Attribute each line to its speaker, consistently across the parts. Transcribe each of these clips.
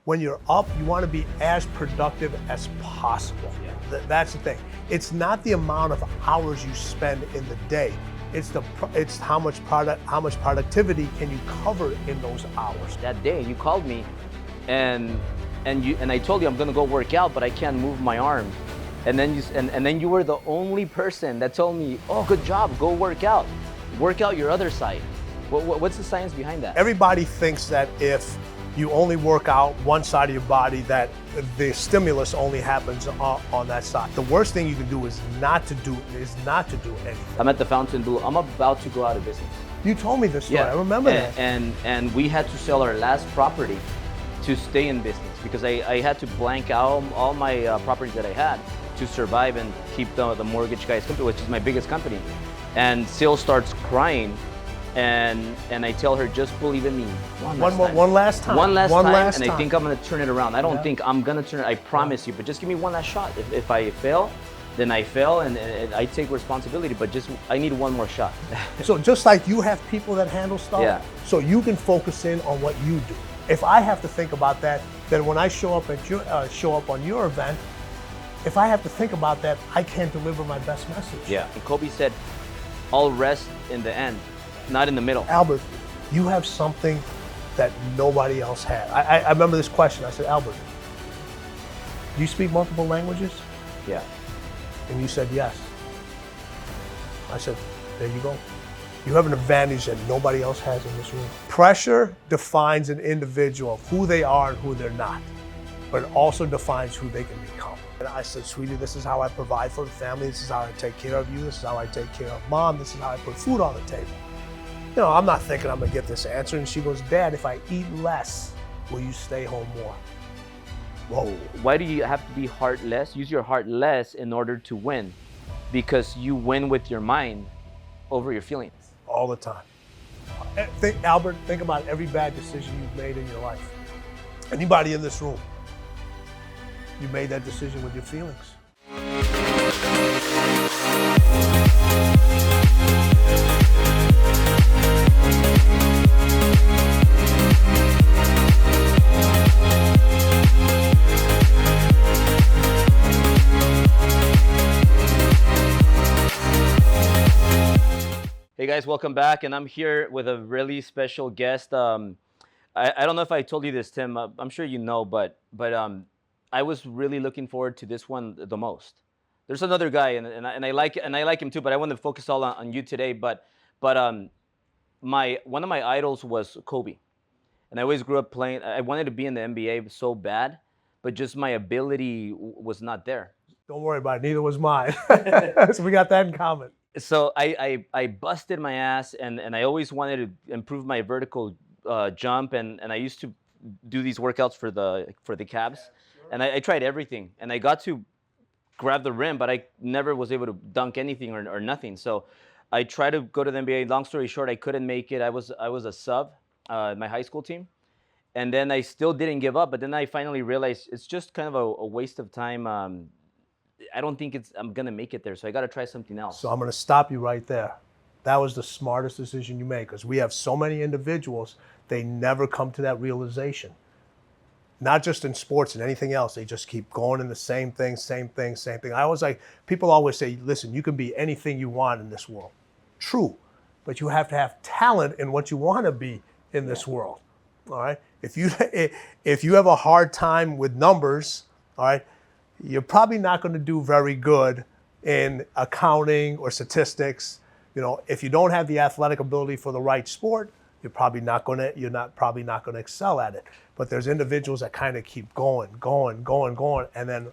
Speaker 1: when you're up, you want to be as productive as possible. Yeah. That's the thing. It's not the amount of hours you spend in the day. It's how much productivity can you cover in those hours.
Speaker 2: That day you called me, and I told you I'm gonna go work out, but I can't move my arm. And then you were the only person that told me, oh, good job, go work out your other side. What's the science behind that?
Speaker 1: Everybody thinks that if you only work out one side of your body, that the stimulus only happens on that side. The worst thing you can do is not to do anything.
Speaker 2: I'm at the Fontainebleau. I'm about to go out of business.
Speaker 1: You told me this story. Yeah. I remember that.
Speaker 2: And we had to sell our last property to stay in business because I had to blank out all my properties that I had to survive and keep the mortgage guy's company, which is my biggest company. And Sil starts crying, and I tell her, just believe in me. One last time. And I think I'm gonna turn it around. I don't think I'm gonna turn it, I promise you, but just give me one last shot. If I fail, then I fail, and I take responsibility, but I need one more shot.
Speaker 1: So just like you have people that handle stuff, so you can focus in on what you do. If I have to think about that, then when I show up on your event, if I have to think about that, I can't deliver my best message.
Speaker 2: Yeah. And Kobe said, I'll rest in the end, not in the middle.
Speaker 1: Albert, you have something that nobody else had. I remember this question. I said, Albert, do you speak multiple languages?
Speaker 2: Yeah.
Speaker 1: And you said yes. I said, there you go. You have an advantage that nobody else has in this room. Pressure defines an individual, who they are and who they're not, but it also defines who they can become. And I said, sweetie, this is how I provide for the family. This is how I take care of you. This is how I take care of mom. This is how I put food on the table. You know, I'm not thinking I'm gonna get this answer. And she goes, Dad, if I eat less, will you stay home more? Whoa.
Speaker 2: Why do you have to be heartless? Use your heart less in order to win, because you win with your mind over your feelings.
Speaker 1: All the time. Albert, think about every bad decision you've made in your life. Anybody in this room, you made that decision with your feelings.
Speaker 2: Hey guys, welcome back, and I'm here with a really special guest. I don't know if I told you this, Tim. I'm sure you know, but I was really looking forward to this one the most. There's another guy, and I like him too, but I want to focus all on you today. But one of my idols was Kobe, and I always grew up playing. I wanted to be in the NBA so bad, but just my ability was not there.
Speaker 1: Don't worry about it. Neither was mine. So we got that in common.
Speaker 2: So I busted my ass, and I always wanted to improve my vertical jump, and I used to do these workouts for the Cavs. And I tried everything, and I got to grab the rim, but I never was able to dunk anything or nothing. So I tried to go to the NBA. Long story short, I couldn't make it. I was a sub in my high school team, and then I still didn't give up. But then I finally realized it's just kind of a waste of time. I don't think I'm gonna make it there, so I got to try something else.
Speaker 1: So I'm gonna stop you right there. That was the smartest decision you made, because we have so many individuals, they never come to that realization. Not just in sports and anything else, they just keep going in the same thing. People always say, listen, you can be anything you want in this world. True, but you have to have talent in what you want to be in this world, all right? If you have a hard time with numbers, all right, you're probably not going to do very good in accounting or statistics. You know, if you don't have the athletic ability for the right sport, you're probably not going to excel at it. But there's individuals that kind of keep going, and then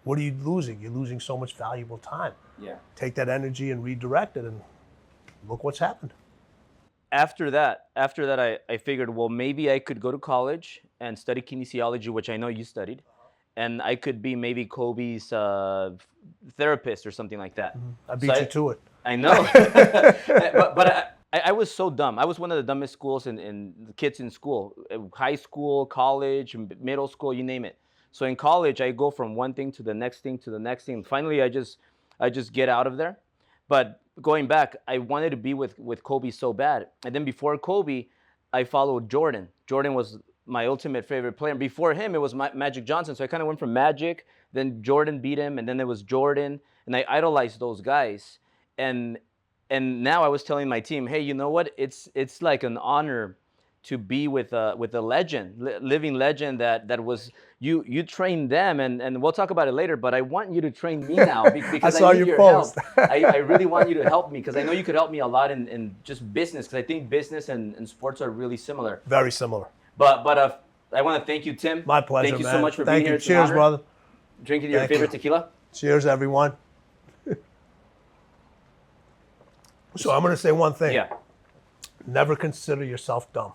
Speaker 1: what are you losing? You're losing so much valuable time.
Speaker 2: Yeah.
Speaker 1: Take that energy and redirect it, and look what's happened.
Speaker 2: After that, I figured, well, maybe I could go to college and study kinesiology, which I know you studied, and I could be maybe Kobe's therapist or something like that.
Speaker 1: I beat you to it.
Speaker 2: I know. but I was so dumb. I was one of the dumbest schools in kids in school, high school, college, middle school, you name it. So in college, I go from one thing to the next thing to the next thing. Finally, I just get out of there. But going back, I wanted to be with Kobe so bad. And then before Kobe, I followed Jordan. Jordan was my ultimate favorite player. Before him, it was Magic Johnson. So I kind of went from Magic, then Jordan beat him, and then there was Jordan, and I idolized those guys. And now I was telling my team, hey, you know what? It's like an honor to be with a legend, living legend that was you trained them, and we'll talk about it later. But I want you to train me now because
Speaker 1: I saw
Speaker 2: need
Speaker 1: your
Speaker 2: your
Speaker 1: post.
Speaker 2: help. I really want you to help me because I know you could help me a lot in just business because I think business and sports are really similar.
Speaker 1: Very similar.
Speaker 2: But I want to thank you, Tim.
Speaker 1: My pleasure,
Speaker 2: Thank you
Speaker 1: man.
Speaker 2: so much for
Speaker 1: Thank
Speaker 2: being here.
Speaker 1: you.
Speaker 2: It's an
Speaker 1: Cheers,
Speaker 2: honor.
Speaker 1: brother.
Speaker 2: Drinking your
Speaker 1: Thank
Speaker 2: favorite
Speaker 1: you.
Speaker 2: tequila.
Speaker 1: Cheers, everyone. So I'm going to say one thing.
Speaker 2: Yeah.
Speaker 1: Never consider yourself dumb.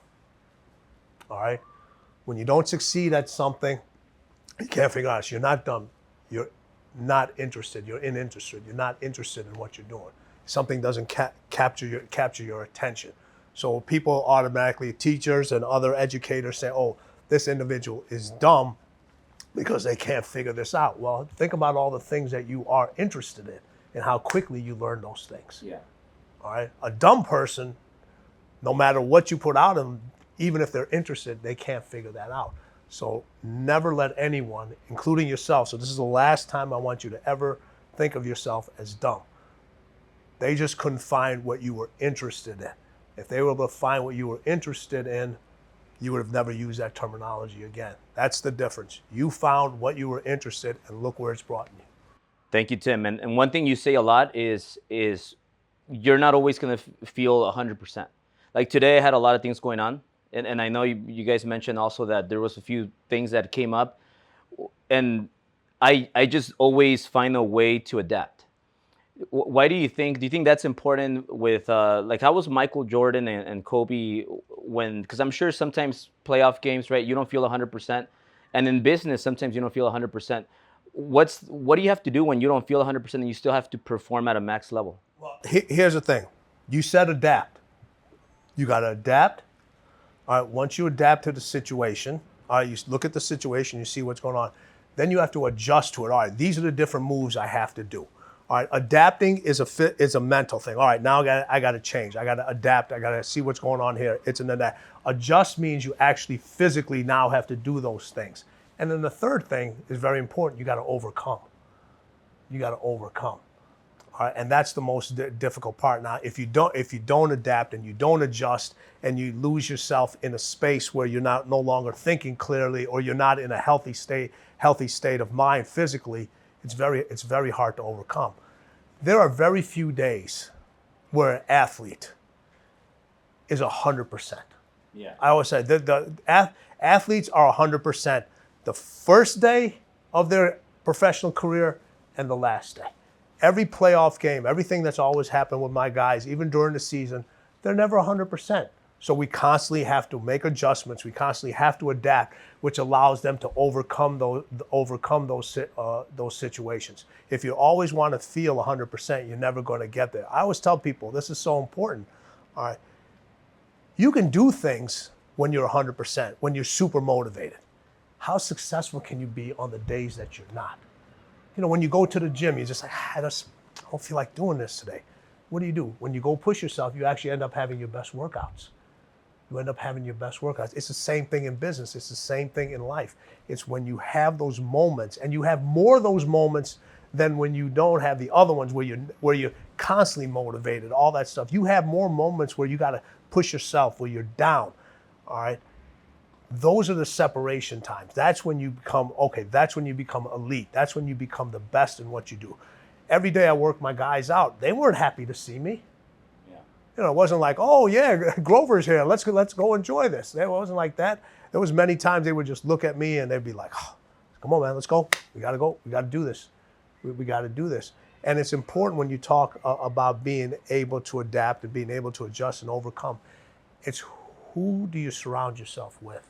Speaker 1: All right? When you don't succeed at something, you can't figure out. You're not dumb. You're not interested. You're uninterested. You're not interested in what you're doing. Something doesn't capture your attention. So people automatically, teachers and other educators say, oh, this individual is dumb because they can't figure this out. Well, think about all the things that you are interested in and how quickly you learn those things.
Speaker 2: Yeah.
Speaker 1: All right? A dumb person, no matter what you put out of them, even if they're interested, they can't figure that out. So never let anyone, including yourself, so this is the last time I want you to ever think of yourself as dumb. They just couldn't find what you were interested in. If they were able to find what you were interested in, you would have never used that terminology again. That's the difference. You found what you were interested in, and look where it's brought you.
Speaker 2: Thank you, Tim. And one thing you say a lot is you're not always going to feel 100%. Like today, I had a lot of things going on. And I know you guys mentioned also that there was a few things that came up. And I just always find a way to adapt. Why do you think that's important with, like, how was Michael Jordan and Kobe when, because I'm sure sometimes playoff games, right, you don't feel 100%. And in business, sometimes you don't feel 100%. What do you have to do when you don't feel 100% and you still have to perform at a max level?
Speaker 1: Well, here's the thing. You said adapt. You got to adapt. All right, once you adapt to the situation, all right, you look at the situation, you see what's going on. Then you have to adjust to it. All right, these are the different moves I have to do. All right, adapting is a mental thing. All right, now I got to change. I got to adapt. I got to see what's going on here. It's an adapt. Adjust means you actually physically now have to do those things. And then the third thing is very important. You got to overcome. You got to overcome. All right, and that's the most difficult part. Now, if you don't adapt and you don't adjust and you lose yourself in a space where you're no longer thinking clearly or you're not in a healthy state of mind physically, it's very hard to overcome. There are very few days where an athlete is 100%.
Speaker 2: Yeah.
Speaker 1: I always say the athletes are 100% the first day of their professional career and the last day. Every playoff game, everything that's always happened with my guys, even during the season, they're never 100%. So we constantly have to make adjustments. We constantly have to adapt, which allows them to overcome those situations. If you always want to feel 100%, you're never going to get there. I always tell people, this is so important. All right, you can do things when you're 100%, when you're super motivated. How successful can you be on the days that you're not? You know, when you go to the gym, you're just like, I don't feel like doing this today. What do? When you go push yourself, you actually end up having your best workouts. You end up having your best workouts. It's the same thing in business. It's the same thing in life. It's when you have those moments, and you have more of those moments than when you don't have the other ones where you're constantly motivated, all that stuff. You have more moments where you got to push yourself, where you're down, all right? Those are the separation times. That's when you become, okay, that's when you become elite. That's when you become the best in what you do. Every day I work my guys out. They weren't happy to see me. Yeah. You know, it wasn't like, oh yeah, Grover's here. Let's go enjoy this. It wasn't like that. There was many times they would just look at me and they'd be like, oh, come on, man, let's go. We got to go. We got to do this. We got to do this. And it's important when you talk about being able to adapt and being able to adjust and overcome. It's who do you surround yourself with?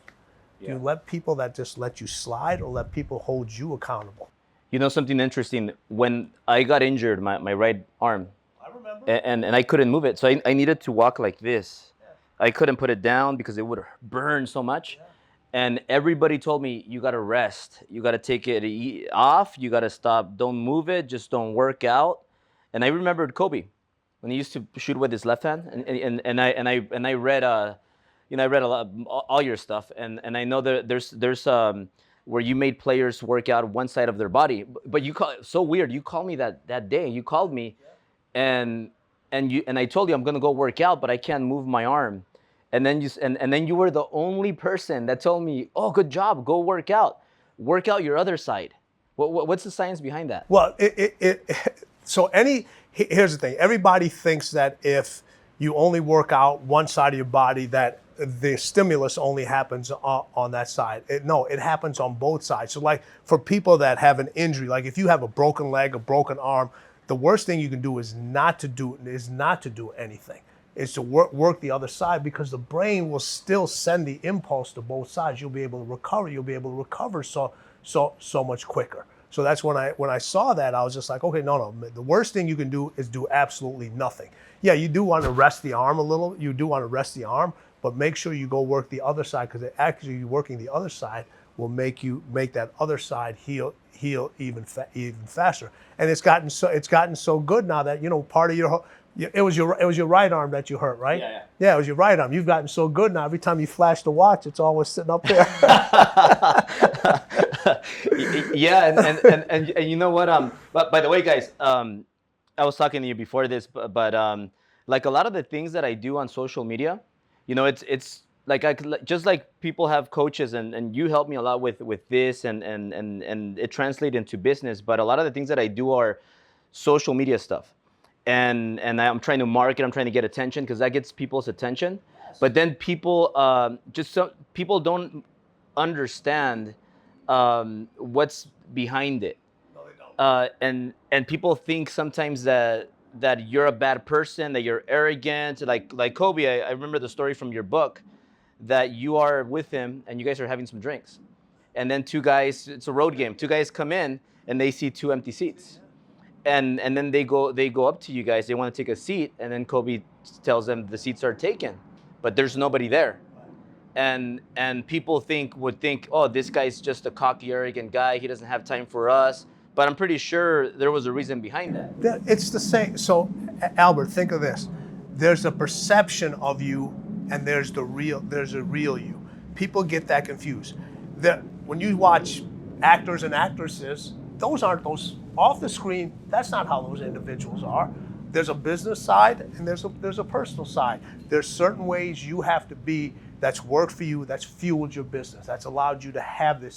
Speaker 1: Do you let people that just let you slide or let people hold you accountable?
Speaker 2: You know something interesting? When I got injured, my right arm,
Speaker 1: I remember.
Speaker 2: and I couldn't move it, so I needed to walk like this. Yeah. I couldn't put it down because it would burn so much. Yeah. And everybody told me, you got to rest. You got to take it off. You got to stop. Don't move it. Just don't work out. And I remembered Kobe when he used to shoot with his left hand. And I read I read a lot, all your stuff, and I know that there's where you made players work out one side of their body, but you call so weird. You called me that day. You called me, and and I told you I'm gonna go work out, but I can't move my arm, and then and then you were the only person that told me, oh, good job, go work out your other side. What's the science behind that?
Speaker 1: Well, so here's the thing. Everybody thinks that if you only work out one side of your body, that the stimulus only happens on that side. No, it happens on both sides. So like for people that have an injury, like if you have a broken leg, a broken arm, the worst thing you can do is not to do anything. Is to work the other side, because the brain will still send the impulse to both sides. You'll be able to recover. You'll be able to recover so much quicker. So that's when I saw that, I was just like, okay, no. The worst thing you can do is do absolutely nothing. Yeah, you do want to rest the arm a little. You do want to rest the arm, but make sure you go work the other side, because actually working the other side will make that other side heal even faster. And it's gotten so good now that part of your it was your right arm that you hurt, right? Yeah, it was your right arm. You've gotten so good now. Every time you flash the watch, it's always sitting up there.
Speaker 2: Yeah, and you know what? But by the way, guys, I was talking to you before this, but like a lot of the things that I do on social media, it's like just like people have coaches, and you help me a lot with this, and it translates into business. But a lot of the things that I do are social media stuff. And I'm trying to market. I'm trying to get attention, because that gets people's attention. Yes. But then people people don't understand what's behind it.
Speaker 1: No, they
Speaker 2: don't. And people think sometimes that you're a bad person, that you're arrogant. Like Kobe, I remember the story from your book that you are with him and you guys are having some drinks, and then two guys. It's a road game. Two guys come in and they see two empty seats. And then they go up to you guys. They want to take a seat, and then Kobe tells them the seats are taken, but there's nobody there. And people would think, oh, this guy's just a cocky, arrogant guy. He doesn't have time for us. But I'm pretty sure there was a reason behind that.
Speaker 1: It's the same. So, Albert, think of this. There's a perception of you, and there's a real you. People get that confused. When you watch actors and actresses, those aren't those off the screen. That's not how those individuals are. There's a business side and there's a personal side. There's certain ways you have to be that's worked for you, that's fueled your business, that's allowed you to have this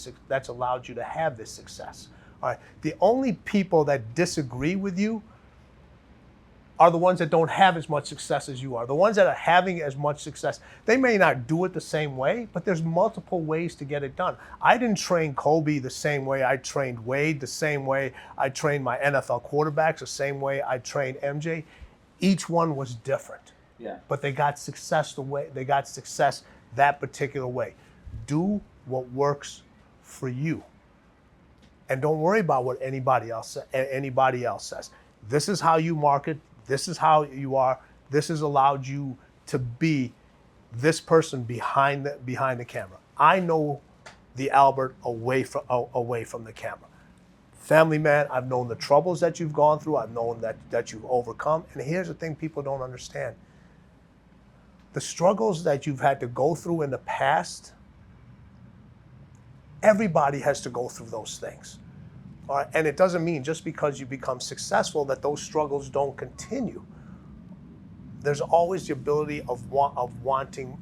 Speaker 1: success. All right. The only people that disagree with you are the ones that don't have as much success as you are. The ones that are having as much success, they may not do it the same way, but there's multiple ways to get it done. I didn't train Kobe the same way I trained Wade, the same way I trained my NFL quarterbacks, the same way I trained MJ. Each one was different.
Speaker 2: Yeah.
Speaker 1: But they got success that particular way. Do what works for you. And don't worry about what anybody else says. This is how you market. This is how you are. This has allowed you to be this person behind the camera. I know the Albert away from the camera. Family man, I've known the troubles that you've gone through. I've known that you've overcome. And here's the thing people don't understand. The struggles that you've had to go through in the past, everybody has to go through those things. All right? And it doesn't mean just because you become successful that those struggles don't continue. There's always the ability of wanting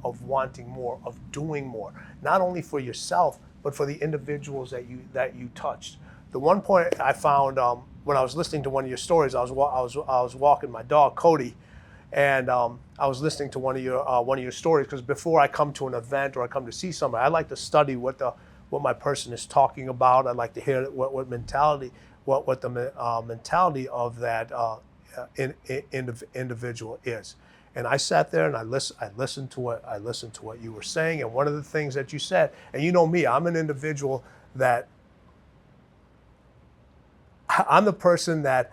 Speaker 1: more, of doing more, not only for yourself but for the individuals that you touched. The one point I found when I was listening to one of your stories, I was walking my dog Cody, and I was listening to one of your stories, because before I come to an event or I come to see somebody, I like to study what my person is talking about. I'd like to hear what the mentality of that individual is. And I sat there and I listened to what you were saying. And one of the things that you said, and you know me, I'm an individual that I'm the person that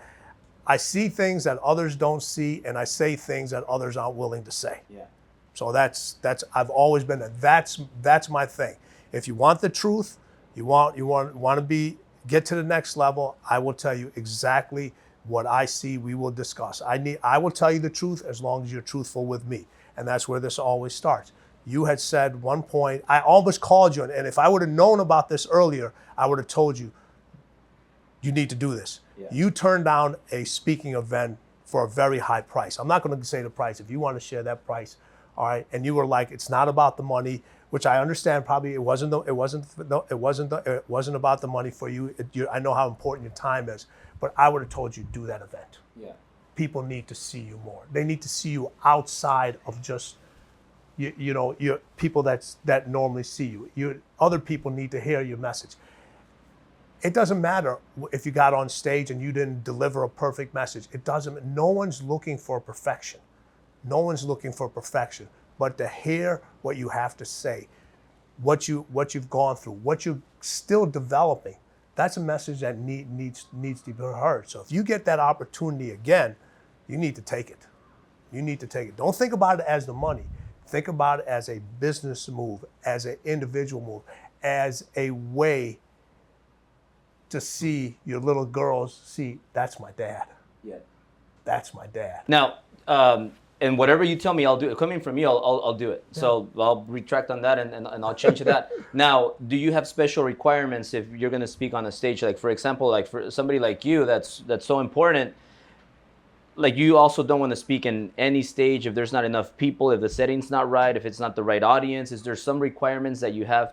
Speaker 1: I see things that others don't see, and I say things that others aren't willing to say.
Speaker 2: Yeah.
Speaker 1: So that's I've always been that's my thing. If you want the truth, you want to get to the next level, I will tell you exactly what I see. We will discuss. I will tell you the truth as long as you're truthful with me. And that's where this always starts. You had said one point, I almost called you, and if I would have known about this earlier, I would have told you, you need to do this.
Speaker 2: Yeah.
Speaker 1: You turned down a speaking event for a very high price. I'm not going to say the price. If you want to share that price, all right. And you were like, it's not about the money, which I understand. Probably it wasn't about the money for you. I know how important your time is, but I would have told you do that event.
Speaker 2: Yeah.
Speaker 1: People need to see you more. They need to see you outside of just your people that normally see you. Other people need to hear your message. It doesn't matter if you got on stage and you didn't deliver a perfect message. It doesn't. No one's looking for perfection. No one's looking for perfection, but to hear what you have to say, what you've gone through, what you're still developing. That's a message that needs to be heard. So if you get that opportunity again, you need to take it. You need to take it. Don't think about it as the money. Think about it as a business move, as an individual move, as a way to see your little girls see, that's my dad.
Speaker 2: Yeah.
Speaker 1: That's my dad.
Speaker 2: Now, and whatever you tell me, I'll do it. Coming from you, I'll do it. Yeah. So I'll retract on that and I'll change to that. Now, do you have special requirements if you're going to speak on a stage? Like, for example, like for somebody like you, that's so important. Like, you also don't want to speak in any stage if there's not enough people, if the setting's not right, if it's not the right audience. Is there some requirements that you have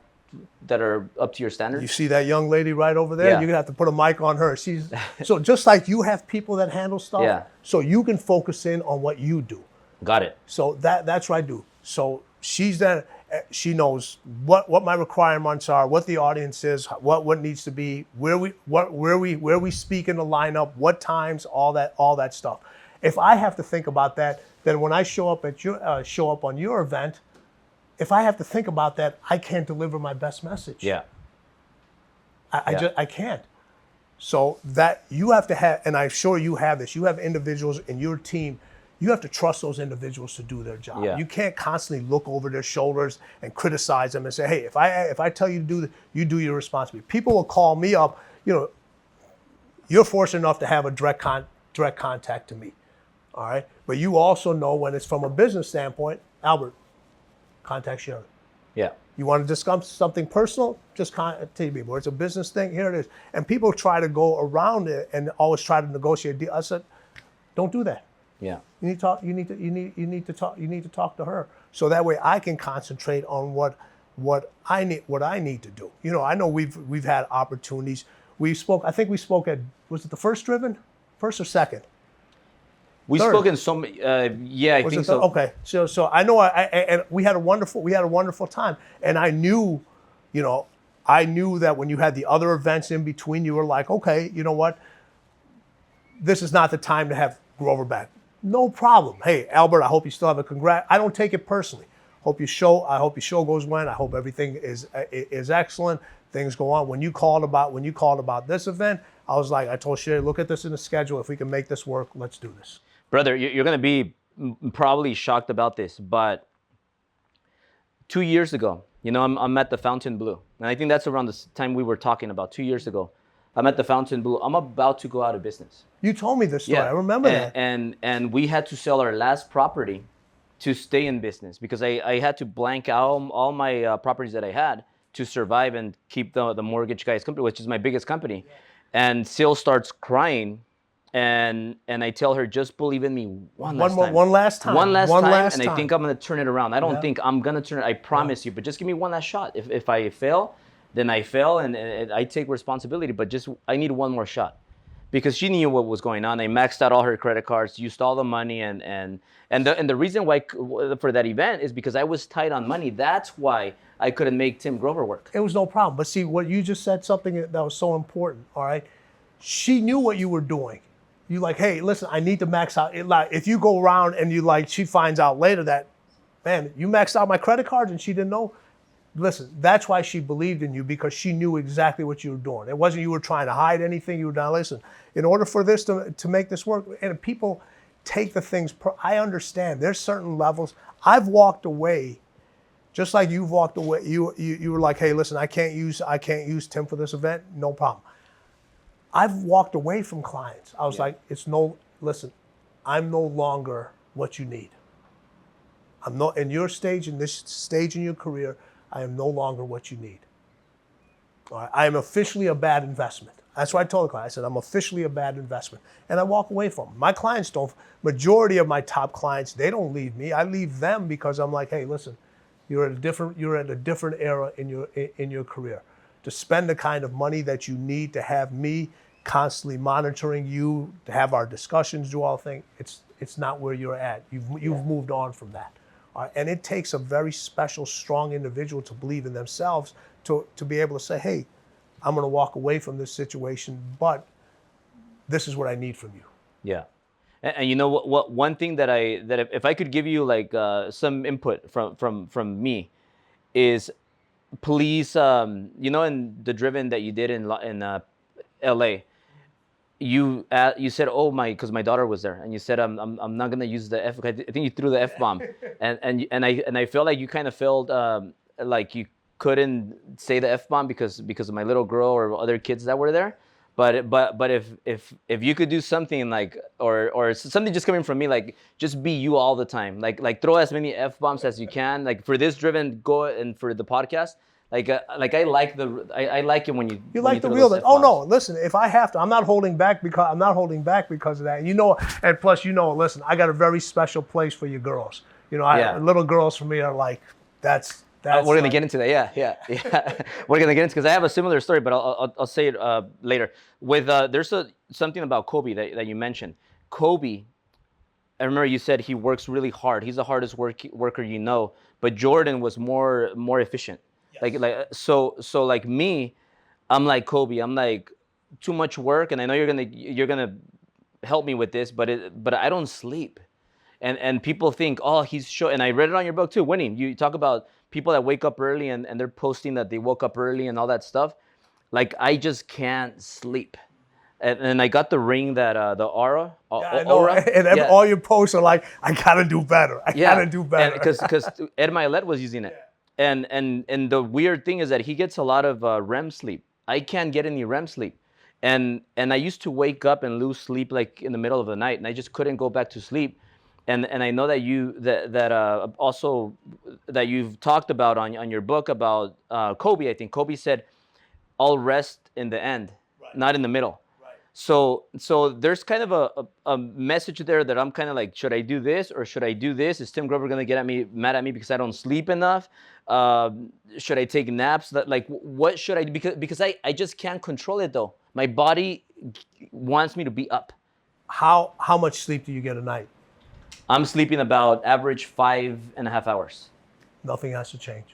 Speaker 2: that are up to your standards?
Speaker 1: You see that young lady right over there?
Speaker 2: Yeah.
Speaker 1: You're gonna have to put a mic on her. So just like you have people that handle stuff,
Speaker 2: yeah.
Speaker 1: So you can focus in on what you do.
Speaker 2: Got it.
Speaker 1: So that's what I do. So she's there. She knows what my requirements are, what the audience is, what needs to be, where we speak in the lineup, what times, all that stuff. If I have to think about that, then when I show up on your event, if I have to think about that, I can't deliver my best message.
Speaker 2: Yeah.
Speaker 1: I can't. So that you have to have, and I'm sure you have this. You have individuals in your team. You have to trust those individuals to do their job.
Speaker 2: Yeah.
Speaker 1: You can't constantly look over their shoulders and criticize them and say, "Hey, if I tell you to do, you do your responsibility." People will call me up. You're fortunate enough to have a direct contact to me, all right. But you also know when it's from a business standpoint, Albert, contact Sharon.
Speaker 2: Yeah.
Speaker 1: You want to discuss something personal? Just contact me. Or it's a business thing. Here it is. And people try to go around it and always try to negotiate a deal. I said, don't do that.
Speaker 2: Yeah.
Speaker 1: You need to talk. You need to talk to her, so that way I can concentrate on what I need to do. I know we've had opportunities. I think we spoke at, was it the first or second?
Speaker 2: We spoke in so many. Yeah, I think so.
Speaker 1: Okay, so I know and we had a wonderful time, and I knew that when you had the other events in between, you were like, okay, you know what? This is not the time to have Grover back. No problem. Hey, Albert, I hope you still have a congrats. I don't take it personally. I hope your show goes well. I hope everything is excellent. Things go on. When you called about this event, I told Sherry, look at this in the schedule. If we can make this work, let's do this.
Speaker 2: Brother, you're going to be probably shocked about this, but 2 years ago, I'm at the Fontainebleau, and I think that's around the time we were talking about 2 years ago. I'm at the Fontainebleau. I'm about to go out of business.
Speaker 1: You told me this story. Yeah. I remember that.
Speaker 2: And we had to sell our last property to stay in business because I had to blank out all my properties that I had to survive and keep the mortgage guy's company, which is my biggest company. Yeah. And Sil starts crying, and I tell her, just believe in me one last time. And I think I'm going to turn it around. I don't think I'm going to turn it. I promise you, but just give me one last shot. If I fail, then I fail, and I take responsibility. But I need one more shot, because she knew what was going on. I maxed out all her credit cards, used all the money, and the reason why for that event is because I was tight on money. That's why I couldn't make Tim Grover work.
Speaker 1: It was no problem. But see, what you just said, something that was so important. All right, she knew what you were doing. You like, hey, listen, I need to max out. If you go around and she finds out later that, man, you maxed out my credit cards and she didn't know. Listen, that's why she believed in you, because she knew exactly what you were doing. It wasn't you were trying to hide anything. You were not, listen, in order for this to make this work, and people take the things, I understand. There's certain levels. I've walked away, just like you've walked away. You were like, hey, listen, I can't use Tim for this event. No problem. I've walked away from clients. I was like, listen, I'm no longer what you need. I'm not in your stage, in this stage in your career, I am no longer what you need. All right? I am officially a bad investment. That's what I told the client. I said, I'm officially a bad investment. And I walk away from them. My clients don't, majority of my top clients, they don't leave me. I leave them because I'm like, hey, listen, you're at a different era in your career. To spend the kind of money that you need to have me constantly monitoring you, to have our discussions, do all things, it's not where you're at. You've moved on from that. And it takes a very special, strong individual to believe in themselves to be able to say, hey, I'm going to walk away from this situation, but this is what I need from you.
Speaker 2: Yeah. And you know what one thing that if I could give you like some input from me is, please, you know, in the driven that you did in LA, you said, oh my, because my daughter was there, and you said, I'm not gonna use the F. I think you threw the F bomb, and I felt like you kind of felt like you couldn't say the F bomb because of my little girl or other kids that were there. But if you could do something like, or something just coming from me, like just be you all the time, like throw as many F bombs as you can, like for this driven, go, and for the podcast, like I like I like it when you
Speaker 1: like the real. Oh no, listen, if I have to, I'm not holding back because of that. You know, and plus, you know, listen, I got a very special place for you girls. You know, little girls for me are like, that's
Speaker 2: we're gonna get into that. Yeah. We're gonna get into, because I have a similar story, but I'll say it later. With there's something about Kobe that you mentioned. Kobe, I remember you said he works really hard. He's the hardest worker you know. But Jordan was more efficient. Yes. Like so like me, I'm like Kobe. I'm like, too much work, and I know you're gonna help me with this, but I don't sleep. And people think, oh, and I read it on your book too, Winning. You talk about people that wake up early and they're posting that they woke up early and all that stuff. Like, I just can't sleep. And I got the ring that the Aura.
Speaker 1: I know. Aura. And all your posts are like, I gotta do better. I gotta do better.
Speaker 2: Because Ed Milet was using it. Yeah. And the weird thing is that he gets a lot of REM sleep. I can't get any REM sleep. And I used to wake up and lose sleep like in the middle of the night, and I just couldn't go back to sleep. And I know that also that you've talked about on your book about Kobe. I think Kobe said, "I'll rest in the end, not in the middle." Right. So there's kind of a message there that I'm kind of like, should I do this or should I do this? Is Tim Grover gonna get mad at me because I don't sleep enough? Should I take naps? Like, what should I do? Because I just can't control it though. My body wants me to be up.
Speaker 1: How much sleep do you get a night?
Speaker 2: I'm sleeping about average 5.5 hours.
Speaker 1: Nothing has to change.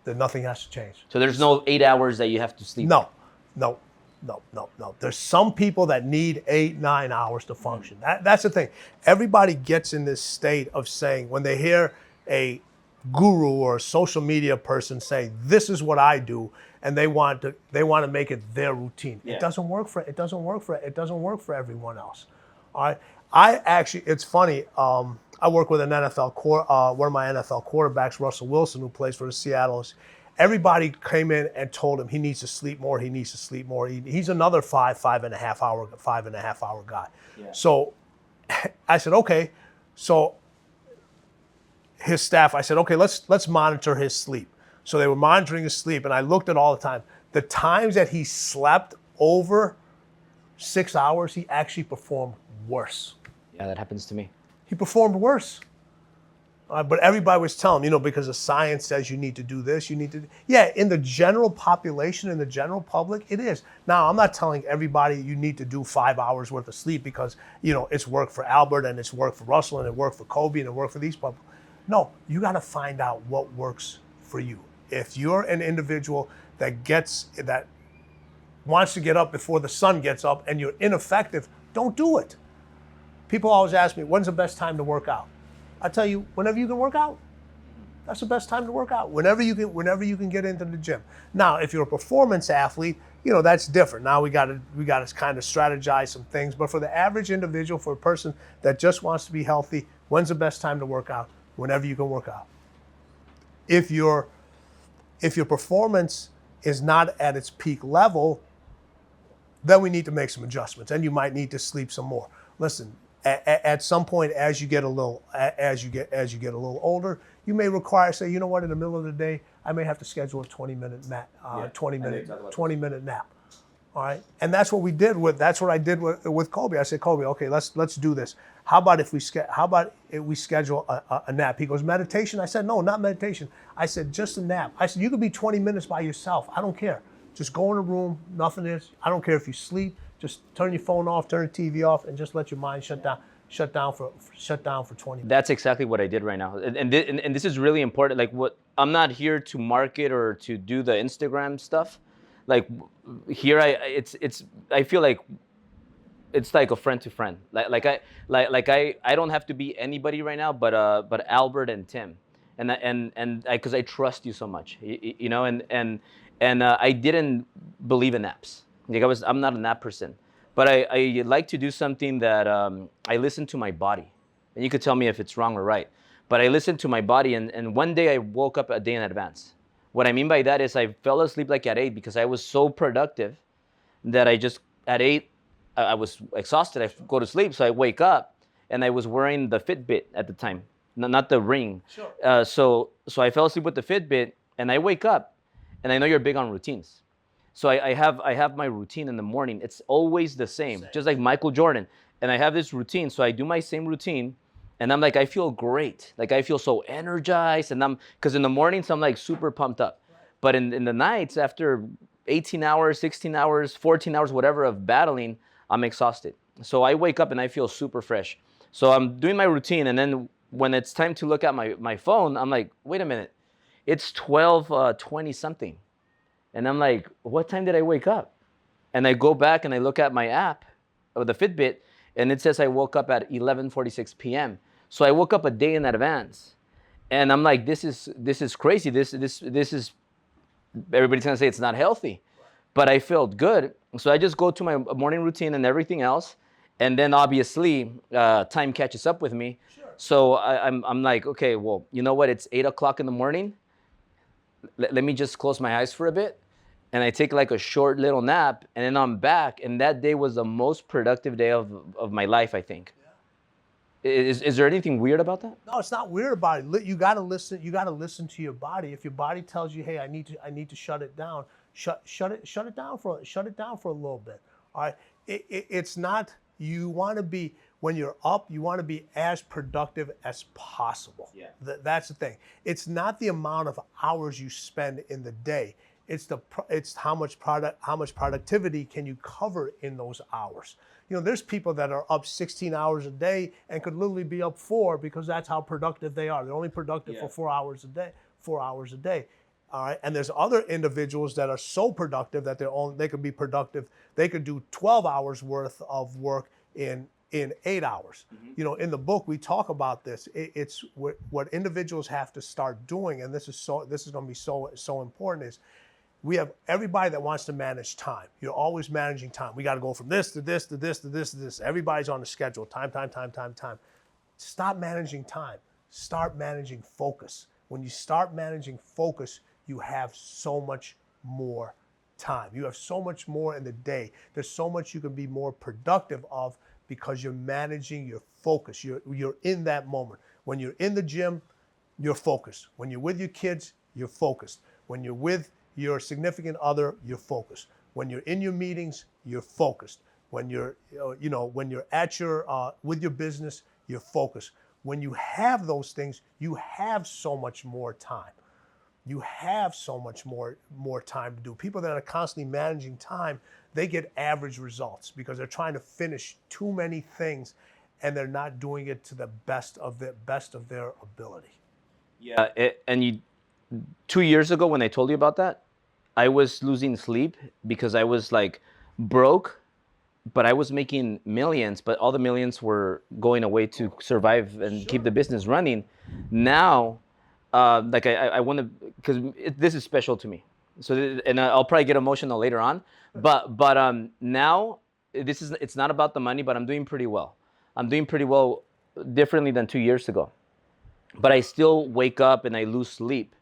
Speaker 1: Nothing has to change.
Speaker 2: So there's no 8 hours that you have to sleep?
Speaker 1: No. There's some people that need 8-9 hours to function. That's the thing. Everybody gets in this state of saying, when they hear a guru or a social media person say, this is what I do, and they want to make it their routine. Yeah. It doesn't work for everyone else. All right. It's funny. I work with an NFL one of my NFL quarterbacks, Russell Wilson, who plays for the Seattle's. Everybody came in and told him he needs to sleep more. He's another 5.5 hour guy. Yeah. So I said, okay. So his staff, I said, okay, let's monitor his sleep. So they were monitoring his sleep, and I looked at all the time. The times that he slept over 6 hours, he actually performed worse.
Speaker 2: Yeah, that happens to me.
Speaker 1: He performed worse. But everybody was telling him, because the science says you need to do this, Yeah, in the general population, in the general public, it is. Now, I'm not telling everybody you need to do 5 hours worth of sleep because, it's worked for Albert and it's worked for Russell and it worked for Kobe and it worked for these people. No, you got to find out what works for you. If you're an individual that wants to get up before the sun gets up and you're ineffective, don't do it. People always ask me, when's the best time to work out? I tell you, whenever you can work out. That's the best time to work out. Whenever you can get into the gym. Now, if you're a performance athlete, that's different. Now we got to kind of strategize some things. But for the average individual, for a person that just wants to be healthy, when's the best time to work out? Whenever you can work out. If your performance is not at its peak level, then we need to make some adjustments, and you might need to sleep some more. Listen, At some point, as you get a little older, you may require, say, you know what, in the middle of the day, I may have to schedule a 20-minute nap, 20-minute nap. All right, and that's what I did with Kobe. I said, Kobe, okay, let's do this. How about if we schedule a nap? He goes, meditation? I said, no, not meditation. I said, just a nap. I said, you could be 20 minutes by yourself. I don't care. Just go in a room, nothing is. I don't care if you sleep. Just turn your phone off, turn the TV off, and just let your mind shut down for 20 minutes.
Speaker 2: That's exactly what I did right now, and this is really important. Like, what I'm not here to market or to do the Instagram stuff. Like here, I feel like it's like a friend to friend. I don't have to be anybody right now, but Albert and Tim, and because I trust you so much, you know, and I didn't believe in apps. Like I'm not an app person, but I like to do something that I listen to my body, and you could tell me if it's wrong or right. But I listened to my body, and one day I woke up a day in advance. What I mean by that is I fell asleep like at 8 because I was so productive that I just, at 8, I was exhausted. I go to sleep, so I wake up, and I was wearing the Fitbit at the time, not the ring.
Speaker 1: Sure.
Speaker 2: So I fell asleep with the Fitbit, and I wake up, and I know you're big on routines. So I have my routine in the morning. It's always the same, just like Michael Jordan. And I have this routine, so I do my same routine, and I'm like, I feel great. Like I feel so energized, and because in the mornings I'm like super pumped up. But in the nights, after 18 hours, 16 hours, 14 hours, whatever of battling, I'm exhausted. So I wake up and I feel super fresh. So I'm doing my routine, and then when it's time to look at my phone, I'm like, wait a minute, it's 12:20 something. And I'm like, what time did I wake up? And I go back and I look at my app, or the Fitbit, and it says I woke up at 11:46 p.m. So I woke up a day in advance, and I'm like, this is crazy. This is, everybody's gonna say it's not healthy, but I felt good. So I just go to my morning routine and everything else, and then obviously time catches up with me.
Speaker 1: Sure.
Speaker 2: So I'm like, okay, well, you know what? It's 8 o'clock in the morning. Let me just close my eyes for a bit. And I take like a short little nap, and then I'm back. And that day was the most productive day of my life, I think. Yeah. Is there anything weird about that?
Speaker 1: No, it's not weird about it. You got to listen. You got to listen to your body. If your body tells you, "Hey, I need to shut it down," shut it down for a little bit. All right. It's not. You want to be, when you're up, you want to be as productive as possible.
Speaker 2: Yeah.
Speaker 1: That's the thing. It's not the amount of hours you spend in the day. It's how much productivity can you cover in those hours. You know, there's people that are up 16 hours a day and could literally be up 4 because that's how productive they are. They're only productive for 4 hours a day. 4 hours a day. All right. And there's other individuals that are so productive that they could be productive. They could do 12 hours worth of work in 8 hours. Mm-hmm. You know, in the book we talk about this. It's what individuals have to start doing, and this is going to be so important, is we have everybody that wants to manage time. You're always managing time. We got to go from this to this to this to this to this. Everybody's on the schedule. Time. Stop managing time. Start managing focus. When you start managing focus, you have so much more time. You have so much more in the day. There's so much you can be more productive of because you're managing your focus. You're in that moment. When you're in the gym, you're focused. When you're with your kids, you're focused. When you're with your significant other, you're focused. When you're in your meetings, you're focused. When you're, when you're at with your business, you're focused. When you have those things, you have so much more time. You have so much more time to do. People that are constantly managing time, they get average results because they're trying to finish too many things, and they're not doing it to the best of their ability.
Speaker 2: Yeah, 2 years ago when I told you about that, I was losing sleep because I was like broke, but I was making millions, but all the millions were going away to survive and keep the business running. Now, like I want to, because this is special to me. So, and I'll probably get emotional later on, but now it's not about the money, but I'm doing pretty well. I'm doing pretty well differently than 2 years ago, but I still wake up and I lose sleep.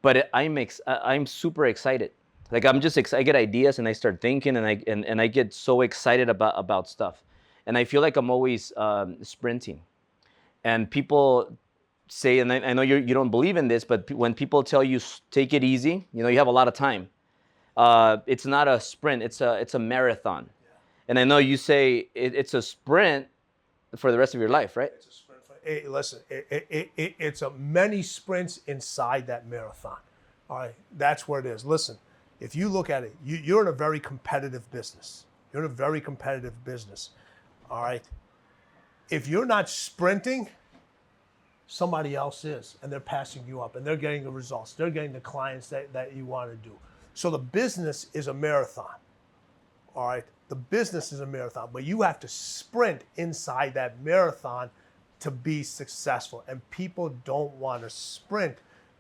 Speaker 2: But I'm super excited. Like I get ideas and I start thinking and I get so excited about stuff. and I feel like I'm always sprinting. And people say, and I know you don't believe in this, but when people tell you take it easy, you know, you have a lot of time. It's not a sprint; it's a marathon. And I know you say it's a sprint for the rest of your life, right?
Speaker 1: It's a sprint. Hey, listen, it's a many sprints inside that marathon. All right, that's where it is. Listen, if you look at it, you're in a very competitive business. You're in a very competitive business. All right. If you're not sprinting, somebody else is, and they're passing you up, and they're getting the results. They're getting the clients that you want to do. So the business is a marathon. All right. The business is a marathon, but you have to sprint inside that marathon to be successful. And people don't want to sprint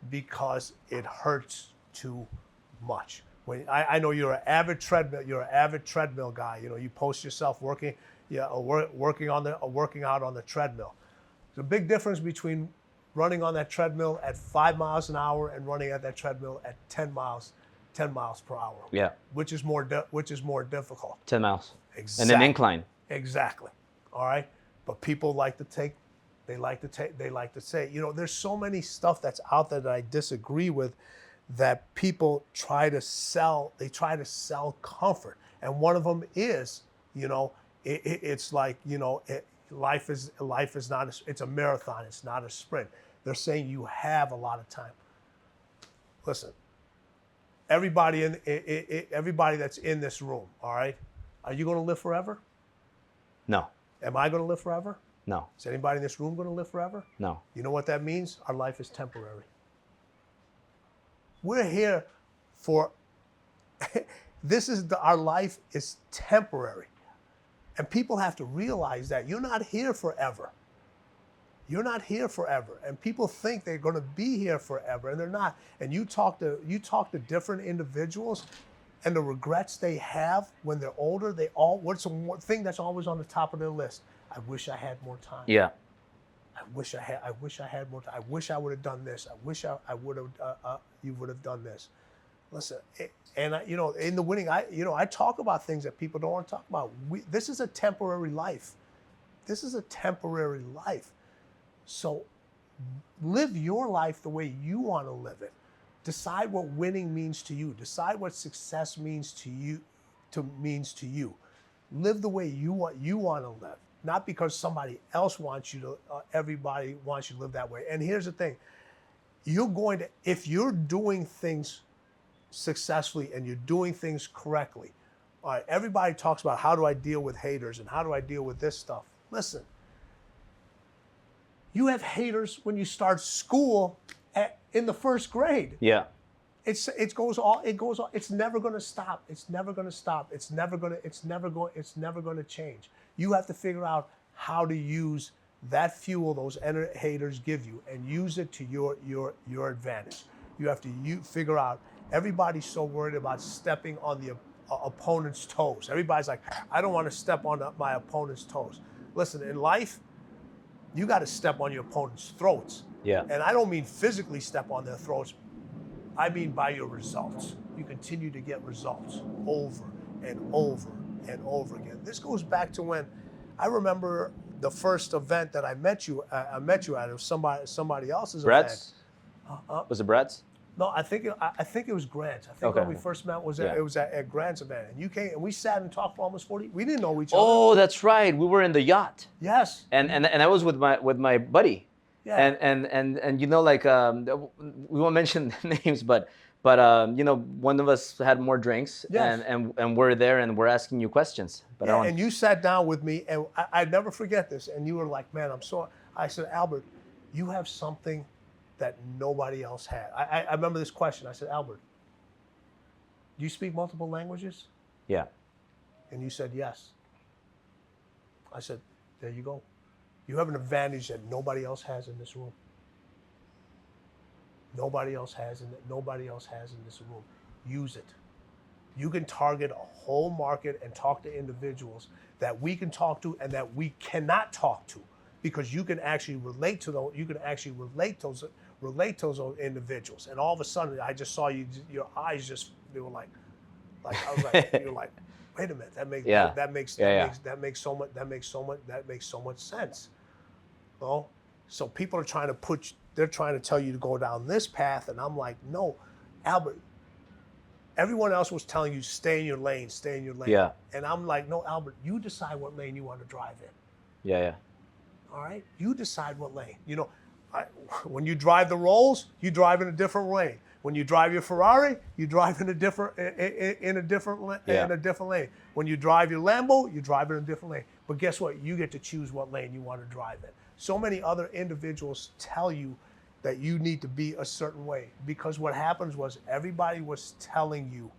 Speaker 1: because it hurts too much. When I know you're an avid treadmill guy. You know, you post yourself working out on the treadmill. There's a big difference between running on that treadmill at 5 miles an hour and running at that treadmill at 10 miles per hour.
Speaker 2: Yeah.
Speaker 1: Which is more difficult.
Speaker 2: 10 miles.
Speaker 1: Exactly.
Speaker 2: And an incline.
Speaker 1: Exactly. All right. But people like to say, you know, there's so many stuff that's out there that I disagree with, that people try to sell. They try to sell comfort, and one of them is, you know, it's like, you know, life is not. It's a marathon. It's not a sprint. They're saying you have a lot of time. Listen, everybody that's in this room, all right, are you going to live forever?
Speaker 2: No.
Speaker 1: Am I going to live forever?
Speaker 2: No.
Speaker 1: Is anybody in this room going to live forever?
Speaker 2: No.
Speaker 1: You know what that means? Our life is temporary. We're here for, our life is temporary. And people have to realize that you're not here forever. You're not here forever. And people think they're going to be here forever, and they're not. And you talk to different individuals, and the regrets they have when they're older, what's the one thing that's always on the top of their list? I wish I had more time.
Speaker 2: Yeah.
Speaker 1: I wish I had more time. I wish I would have done this. I wish I would have. You would have done this. Listen, you know, in the winning, I talk about things that people don't want to talk about. This is a temporary life. This is a temporary life. So, live your life the way you want to live it. Decide what winning means to you. Decide what success means to you. Live the way you want to live. Not because somebody else wants you to. Everybody wants you to live that way. And here's the thing: if you're doing things successfully and you're doing things correctly. All right, everybody talks about how do I deal with haters and how do I deal with this stuff. Listen, you have haters when you start school in the first grade.
Speaker 2: Yeah.
Speaker 1: It goes on. It's never going to stop. It's never going to stop. It's never going to change. You have to figure out how to use that fuel those haters give you and use it to your advantage. You have to figure out. Everybody's so worried about stepping on the opponent's toes. Everybody's like, I don't want to step on my opponent's toes. Listen, in life, you got to step on your opponent's throats.
Speaker 2: Yeah.
Speaker 1: And I don't mean physically step on their throats. I mean by your results. You continue to get results over and over and over again. This goes back to when I remember the first event that I met you at. It was somebody else's
Speaker 2: Brett's?
Speaker 1: event.
Speaker 2: Was it Brett's?
Speaker 1: No, I think it was Grant's. I think when we first met it was at Grant's event, and you came and we sat and talked for almost 40. We didn't know each other.
Speaker 2: Oh, that's right. We were in the yacht.
Speaker 1: Yes.
Speaker 2: And I was with my buddy.
Speaker 1: Yeah.
Speaker 2: And you know, like we won't mention names, but you know, one of us had more drinks.
Speaker 1: Yes.
Speaker 2: And we're there and we're asking you questions. But
Speaker 1: and you sat down with me, and I never forget this. And you were like, "Man, I'm so." I said, "Albert, you have something that nobody else had." I remember this question. I said, "Albert, do you speak multiple languages?"
Speaker 2: Yeah.
Speaker 1: And you said yes. I said, "There you go. You have an advantage that nobody else has in this room. Nobody else has in this room. Use it. You can target a whole market and talk to individuals that we can talk to and that we cannot talk to, because you can actually relate to those. You can actually relate to those individuals. And all of a sudden, I just saw your eyes they were like I was like, you're like, wait a minute, that makes
Speaker 2: Yeah.
Speaker 1: that makes
Speaker 2: Yeah,
Speaker 1: that
Speaker 2: yeah.
Speaker 1: makes that makes so much that makes so much sense. Well, so people are trying to they're trying to tell you to go down this path, and I'm like, no, Albert. Everyone else was telling you stay in your lane, stay in your lane,
Speaker 2: Yeah.
Speaker 1: and I'm like, no, Albert, you decide what lane you want to drive in.
Speaker 2: Yeah, yeah.
Speaker 1: All right, you decide what lane. When you drive the Rolls, you drive in a different lane. When you drive your Ferrari, you drive in a different
Speaker 2: Yeah.
Speaker 1: lane. When you drive your Lambo, you drive in a different lane. But guess what? You get to choose what lane you want to drive in. So many other individuals tell you that you need to be a certain way, because what happens was everybody was telling you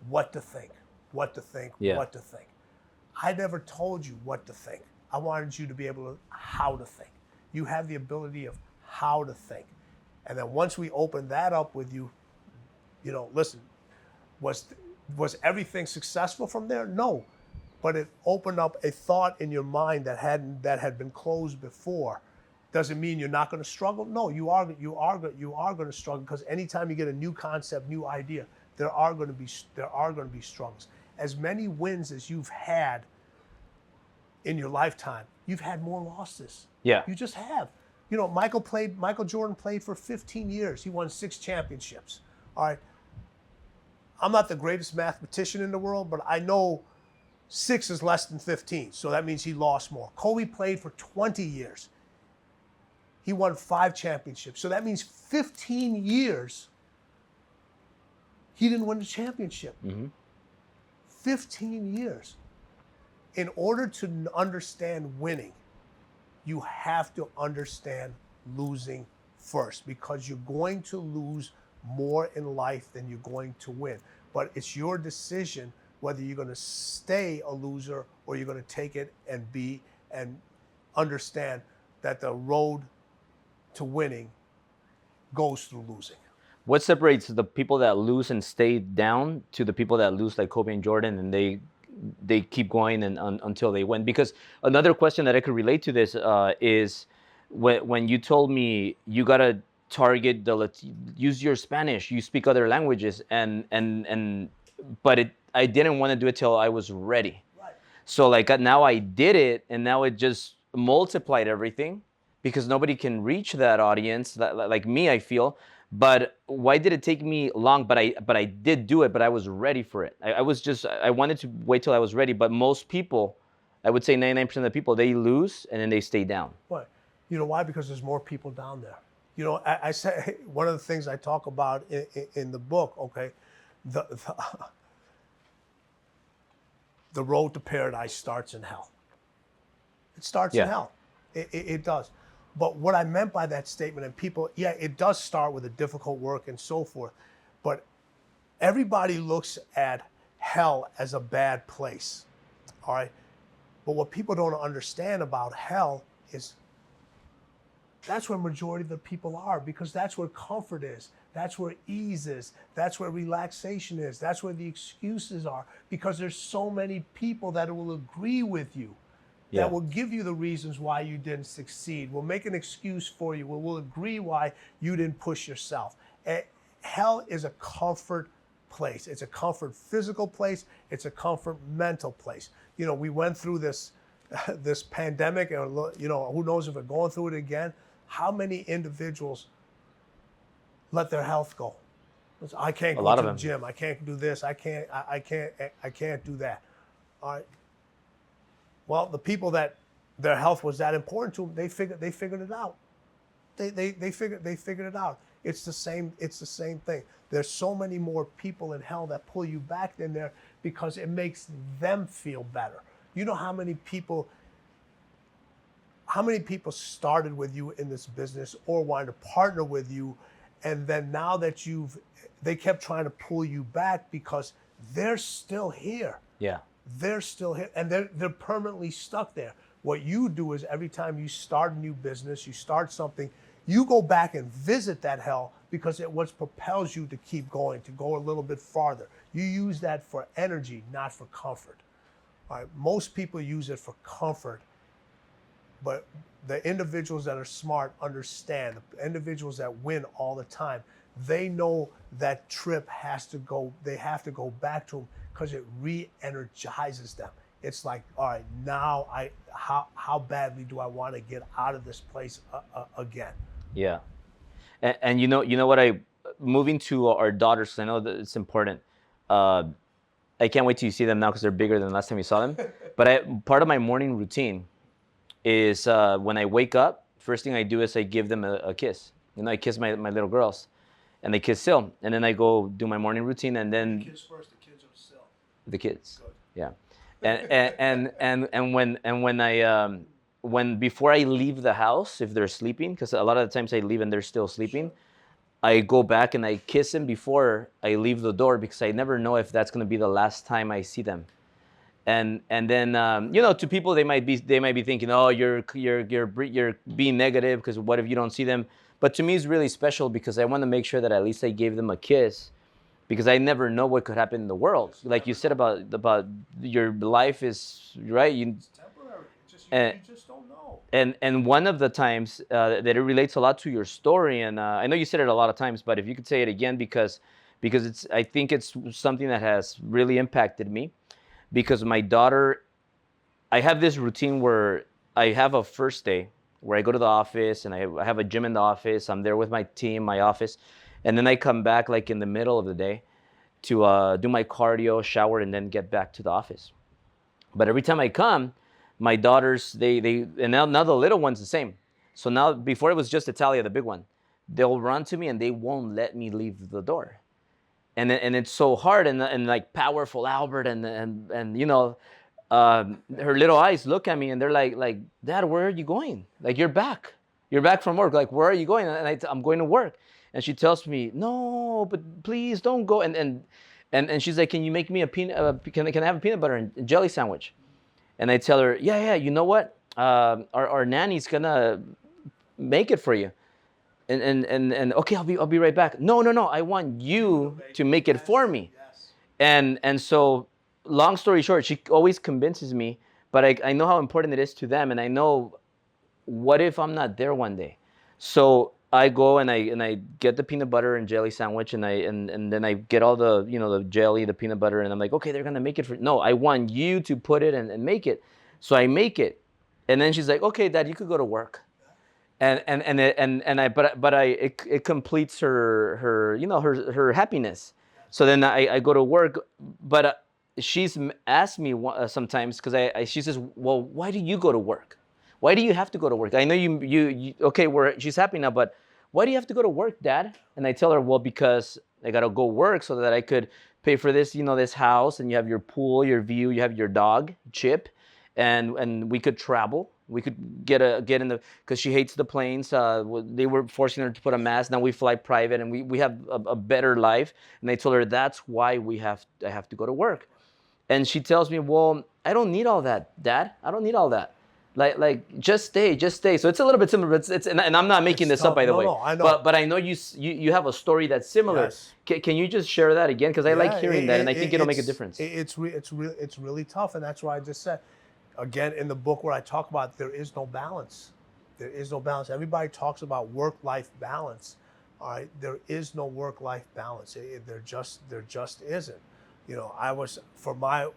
Speaker 1: what to think, what to think,
Speaker 2: Yeah.
Speaker 1: what to think. I never told you what to think. I wanted you to be able to how to think. You have the ability of how to think. And then once we open that up with you, listen, was everything successful from there? No. But it opened up a thought in your mind that had been closed before. Doesn't mean you're not going to struggle. No, you are going to struggle, because anytime you get a new concept, new idea, there are going to be struggles. As many wins as you've had in your lifetime, you've had more losses.
Speaker 2: Yeah.
Speaker 1: You just have. Michael Jordan played for 15 years. He won 6 championships. All right. I'm not the greatest mathematician in the world, but I know 6 is less than 15. So that means he lost more. Kobe played for 20 years. He won 5 championships. So that means 15 years he didn't win the championship.
Speaker 2: Mm-hmm.
Speaker 1: 15 years. In order to understand winning, you have to understand losing first, because you're going to lose more in life than you're going to win. But it's your decision whether you're going to stay a loser or you're going to take it and understand that the road to winning goes through losing.
Speaker 2: What separates the people that lose and stay down to the people that lose, like Kobe and Jordan, and they keep going until they win? Because another question that I could relate to this is when you told me you gotta target use your Spanish, you speak other languages, but I didn't want to do it till I was ready.
Speaker 1: Right.
Speaker 2: So now I did it, and now it just multiplied everything, because nobody can reach that audience like me, I feel. But why did it take me long? But I did do it, but I was ready for it. I wanted to wait till I was ready. But most people, I would say 99% of the people, they lose and then they stay down.
Speaker 1: Why? You know why? Because there's more people down there. I say one of the things I talk about in the book, okay, the road to paradise starts in hell. It starts in hell. It does. But what I meant by that statement, and people, it does start with a difficult work and so forth, but everybody looks at hell as a bad place, all right? But what people don't understand about hell is that's where majority of the people are, because that's where comfort is. That's where ease is. That's where relaxation is. That's where the excuses are, because there's so many people that will agree with you. That will give you the reasons why you didn't succeed. We'll make an excuse for you. We'll agree why you didn't push yourself. Hell is a comfort place. It's a comfort physical place. It's a comfort mental place. We went through this pandemic, and who knows if we're going through it again. How many individuals let their health go? I can't go to the gym. I can't do this. I can't do that. All right. Well, the people that their health was that important to them, they figured it out. They figured it out. It's the same thing. There's so many more people in hell that pull you back in there because it makes them feel better. You know how many people started with you in this business or wanted to partner with you, and then now that they kept trying to pull you back because they're still here.
Speaker 2: Yeah.
Speaker 1: They're still here, and they're permanently stuck there. What you do is every time you start a new business, you start something, you go back and visit that hell, because it what propels you to keep going, to go a little bit farther. You use that for energy, not for comfort. All right? Most people use it for comfort, but the individuals that are smart understand. The individuals that win all the time, they know that trip has to go. They have to go back to them, because it re-energizes them. It's like, all right, now how badly do I want to get out of this place again?
Speaker 2: Yeah. And you know what, moving to our daughters, 'cause I know that it's important. Uh, I can't wait till you see them now because they're bigger than the last time you saw them. But part of my morning routine is when I wake up, first thing I do is I give them a kiss. I kiss my little girls, and they kiss still, and then I go do my morning routine, and then
Speaker 1: Kids first, the kids are still.
Speaker 2: the kids.
Speaker 1: Good.
Speaker 2: Yeah, and when I when before I leave the house, if they're sleeping, because a lot of the times I leave and they're still sleeping, I go back and I kiss them before I leave the door because I never know if that's going to be the last time I see them. And then to people they might be thinking, oh, you're being negative because what if you don't see them? But to me it's really special because I want to make sure that at least I gave them a kiss, because I never know what could happen in the world. Like you said about your life is right.
Speaker 1: It's temporary. You just don't know.
Speaker 2: And one of the times that it relates a lot to your story, and I know you said it a lot of times, but if you could say it again, because I think it's something that has really impacted me. Because my daughter, I have this routine where I have a first day where I go to the office and I have a gym in the office. I'm there with my team, my office, and then I come back like in the middle of the day to do my cardio, shower, and then get back to the office. But every time I come, my daughters, they and now the little one's the same. So now, before it was just Italia, the big one, they'll run to me and they won't let me leave the door. And it's so hard, and like powerful Albert and her little eyes look at me and they're like, Dad, where are you going? Like, you're back from work. Like, where are you going? And I'm going to work. And she tells me, no, but please don't go. And she's like, can you make me can I have a peanut butter and jelly sandwich? And I tell her, yeah, you know what? Our nanny's gonna make it for you. And okay, I'll be right back. No, I want you to make it for me.
Speaker 1: Yes.
Speaker 2: And so, long story short, she always convinces me, but I know how important it is to them, and I know, what if I'm not there one day? So I go and I get the peanut butter and jelly sandwich, and then I get all the the jelly, the peanut butter, and I'm like, okay, they're gonna make it for. No, I want you to put it and make it. So I make it, and then she's like, okay, Dad, you could go to work. It completes her her happiness. So then I go to work, but she's asked me sometimes, because she says, well, why do you go to work? Why do you have to go to work? I know you okay, she's happy now, but why do you have to go to work, Dad? And I tell her, well, because I gotta go work so that I could pay for this this house, and you have your pool, your view, you have your dog Chip, and we could travel. We could get in the, because she hates the planes. They were forcing her to put a mask. Now we fly private, and we have a better life. And I told her that's why I have to go to work. And she tells me, well, I don't need all that, Dad. I don't need all that. Like just stay. So it's a little bit similar. And I'm not making this up, by the way.
Speaker 1: No, I know.
Speaker 2: But I know you have a story that's similar.
Speaker 1: Yes.
Speaker 2: Can you just share that again? Because I like hearing that, and I think it'll make a difference.
Speaker 1: It's really tough, and that's why I just said. Again, in the book where I talk about, there is no balance. There is no balance. Everybody talks about work-life balance. All right, there is no work-life balance. There just isn't. I was for my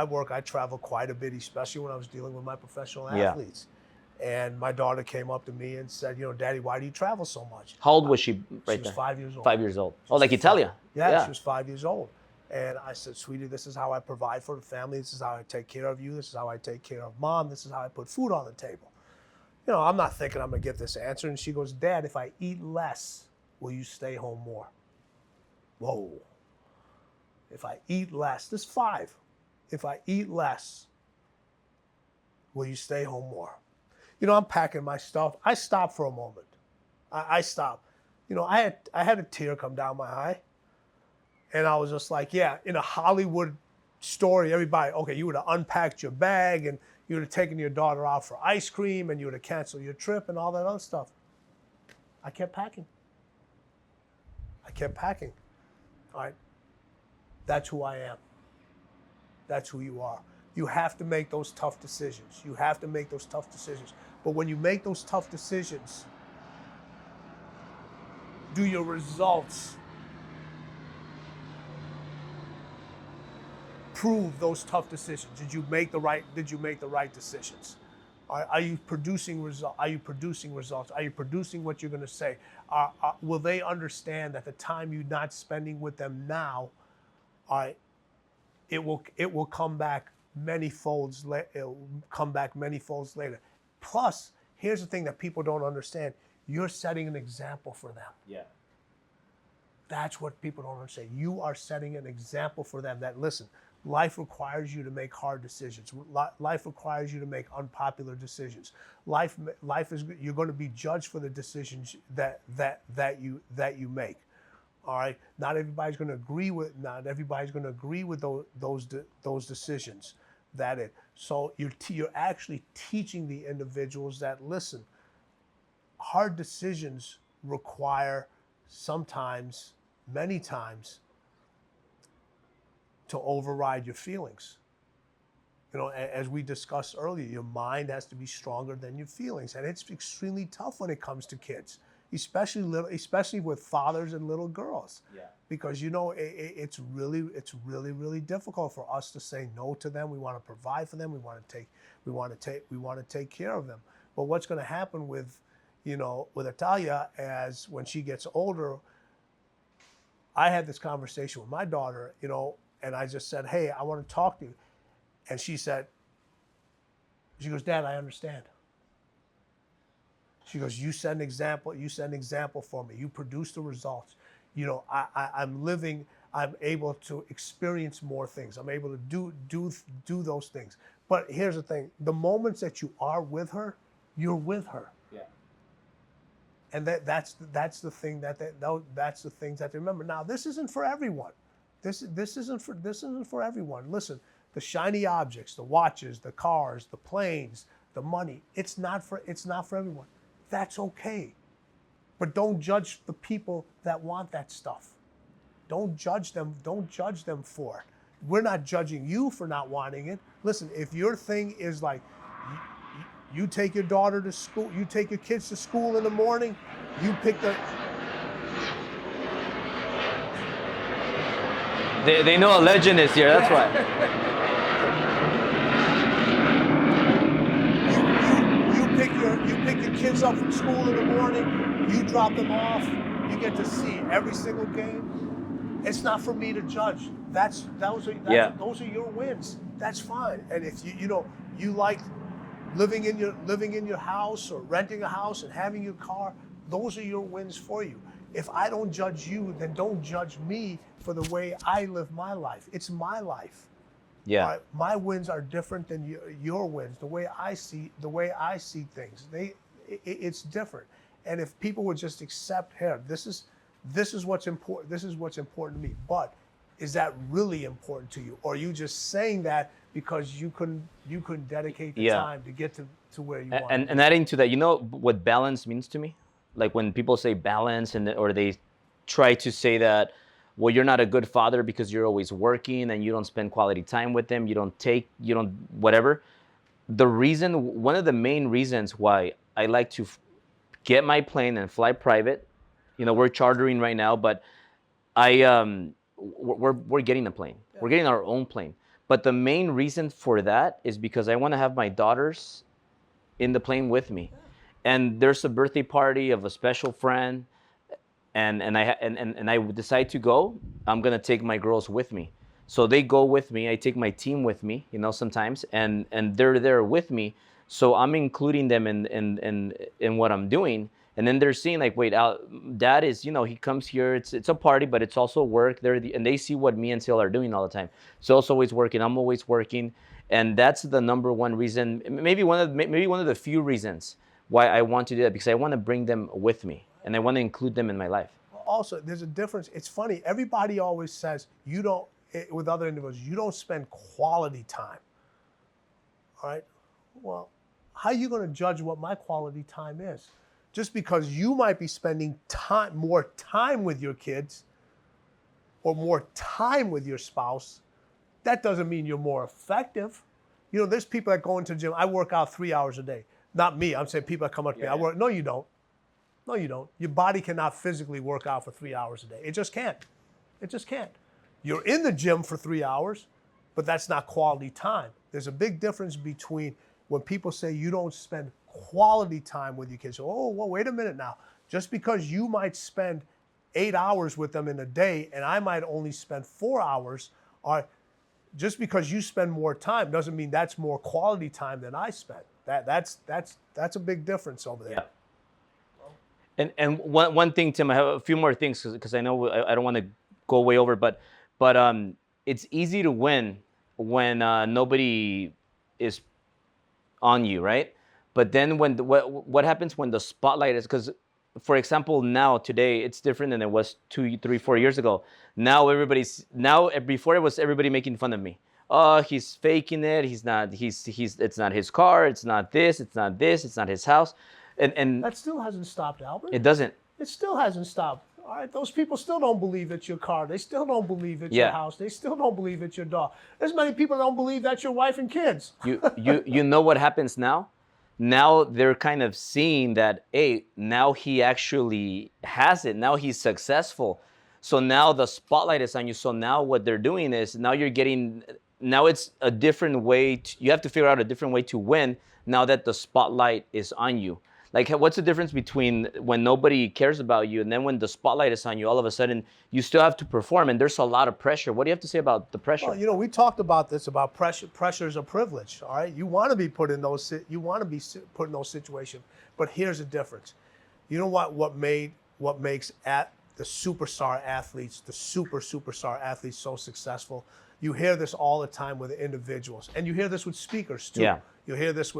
Speaker 1: work, I travel quite a bit, especially when I was dealing with my professional athletes. And my daughter came up to me and said, Daddy, why do you travel so much?
Speaker 2: How old was she right
Speaker 1: She was
Speaker 2: there?
Speaker 1: 5 years old.
Speaker 2: 5 years old. Oh, like Italia.
Speaker 1: Yeah, she was 5 years old. And I said, sweetie, this is how I provide for the family. This is how I take care of you. This is how I take care of Mom. This is how I put food on the table. I'm not thinking I'm going to get this answer. And she goes, Dad, if I eat less, will you stay home more? Whoa. If I eat less, this is 5. If I eat less, will you stay home more? I'm packing my stuff. I stop for a moment. I stop. I had a tear come down my eye. And I was just like, yeah, in a Hollywood story, everybody, okay, you would have unpacked your bag and you would have taken your daughter out for ice cream and you would have canceled your trip and all that other stuff. I kept packing. All right. That's who I am. That's who you are. You have to make those tough decisions. But when you make those tough decisions, do your results improve those tough decisions? Did you make the right decisions? Are you producing results? Are you producing results? Are you producing what you're going to say? Will they understand that the time you're not spending with them now, it will come back many folds. It will come back many folds later. Plus, here's the thing that people don't understand: you're setting an example for them.
Speaker 2: Yeah.
Speaker 1: That's what people don't understand. You are setting an example for them that, listen, life requires you to make hard decisions. Life requires you to make unpopular decisions. Life is, you're going to be judged for the decisions that you make. All right. Not everybody's going to agree with those decisions. So you're actually teaching the individuals that, listen, hard decisions require sometimes, many times, to override your feelings. As we discussed earlier, your mind has to be stronger than your feelings, and it's extremely tough when it comes to kids, especially with fathers and little girls.
Speaker 2: Yeah.
Speaker 1: Because it's really difficult for us to say no to them. We want to provide for them. We want to take care of them. But what's going to happen with Italia, as when she gets older? I had this conversation with my daughter, and I just said, hey, I want to talk to you. And she goes, Dad, I understand. She goes, you set an example for me. You produce the results. I'm able to experience more things. I'm able to do those things. But here's the thing, the moments that you are with her, you're with her.
Speaker 2: Yeah.
Speaker 1: And that's the thing that's the things that they remember. Now, this isn't for everyone. This isn't for everyone. Listen, the shiny objects, the watches, the cars, the planes, the money, it's not for everyone. That's okay. But don't judge the people that want that stuff. Don't judge them for it. We're not judging you for not wanting it. Listen, if your thing is like, you take your daughter to school, you take your kids to school in the morning, you pick the...
Speaker 2: They know a legend is here, that's why.
Speaker 1: You pick your kids up from school in the morning, you drop them off, you get to see every single game. It's not for me to judge. Those are your wins. That's fine. And if you like living in your house or renting a house and having your car, those are your wins for you. If I don't judge you, then don't judge me for the way I live my life. It's my life.
Speaker 2: Yeah.
Speaker 1: Right? My wins are different than your wins. The way I see things, it's different. And if people would just accept, here, this is what's important. This is what's important to me. But is that really important to you, or are you just saying that because you couldn't dedicate the time to get to where you want?
Speaker 2: And adding to that, you know what balance means to me? Like when people say balance, or they try to say that, well, you're not a good father because you're always working and you don't spend quality time with them, you don't whatever. One of the main reasons why I like to get my plane and fly private, we're chartering right now, but we're getting a plane. Yeah. We're getting our own plane. But the main reason for that is because I want to have my daughters in the plane with me. And there's a birthday party of a special friend, and I decide to go, I'm gonna take my girls with me. So they go with me. I take my team with me, sometimes, and they're there with me. So I'm including them in what I'm doing. And then they're seeing like, wait, Dad is, he comes here. It's a party, but it's also work. And they see what me and Sil are doing all the time. Sil's always working. I'm always working, and that's the number one reason. Maybe one of the few reasons why I want to do that, because I want to bring them with me and I want to include them in my life.
Speaker 1: Also, there's a difference. It's funny. Everybody always says with other individuals, you don't spend quality time. All right. Well, how are you going to judge what my quality time is? Just because you might be spending more time with your kids or more time with your spouse, that doesn't mean you're more effective. There's people that go into the gym. I work out 3 hours a day. Not me. I'm saying people that come up to me. No, you don't. No, you don't. Your body cannot physically work out for 3 hours a day. It just can't. It just can't. You're in the gym for 3 hours. but that's not quality time. There's a big difference between when people say you don't spend quality time with your kids. Oh, well, wait a minute now. Just because you might spend 8 hours with them in a day and I might only spend 4 hours, or just because you spend more time doesn't mean that's more quality time than I spent. That's a big difference over there.
Speaker 2: Yeah. And one thing, Tim, I have a few more things because I know I don't want to go way over, but it's easy to win when nobody is on you, right? But then when what happens when the spotlight is, because for example, now today it's different than it was 2, 3, 4 years ago. Now before it was everybody making fun of me. Oh, he's faking it. He's not. He's. It's not his car. It's not this. It's not this. It's not his house. And
Speaker 1: That still hasn't stopped, Albert.
Speaker 2: it doesn't.
Speaker 1: It still hasn't stopped. All right, those people still don't believe it's your car. They still don't believe it's your house. They still don't believe it's your dog. There's many people that don't believe that's your wife and kids.
Speaker 2: You know what happens now? Now they're kind of seeing that, hey, now he actually has it. Now he's successful. So now the spotlight is on you. So now what they're doing is now it's a different way. You have to figure out a different way to win now that the spotlight is on you. Like, what's the difference between when nobody cares about you and then when the spotlight is on you, all of a sudden you still have to perform and there's a lot of pressure. What do you have to say about the pressure?
Speaker 1: Well, we talked about this, about pressure. Pressure is a privilege, all right? You want to be put in those situations, but here's the difference. You know what makes the superstar athletes so successful? You hear this all the time with individuals, and you hear this with speakers too.
Speaker 2: Yeah.
Speaker 1: You hear this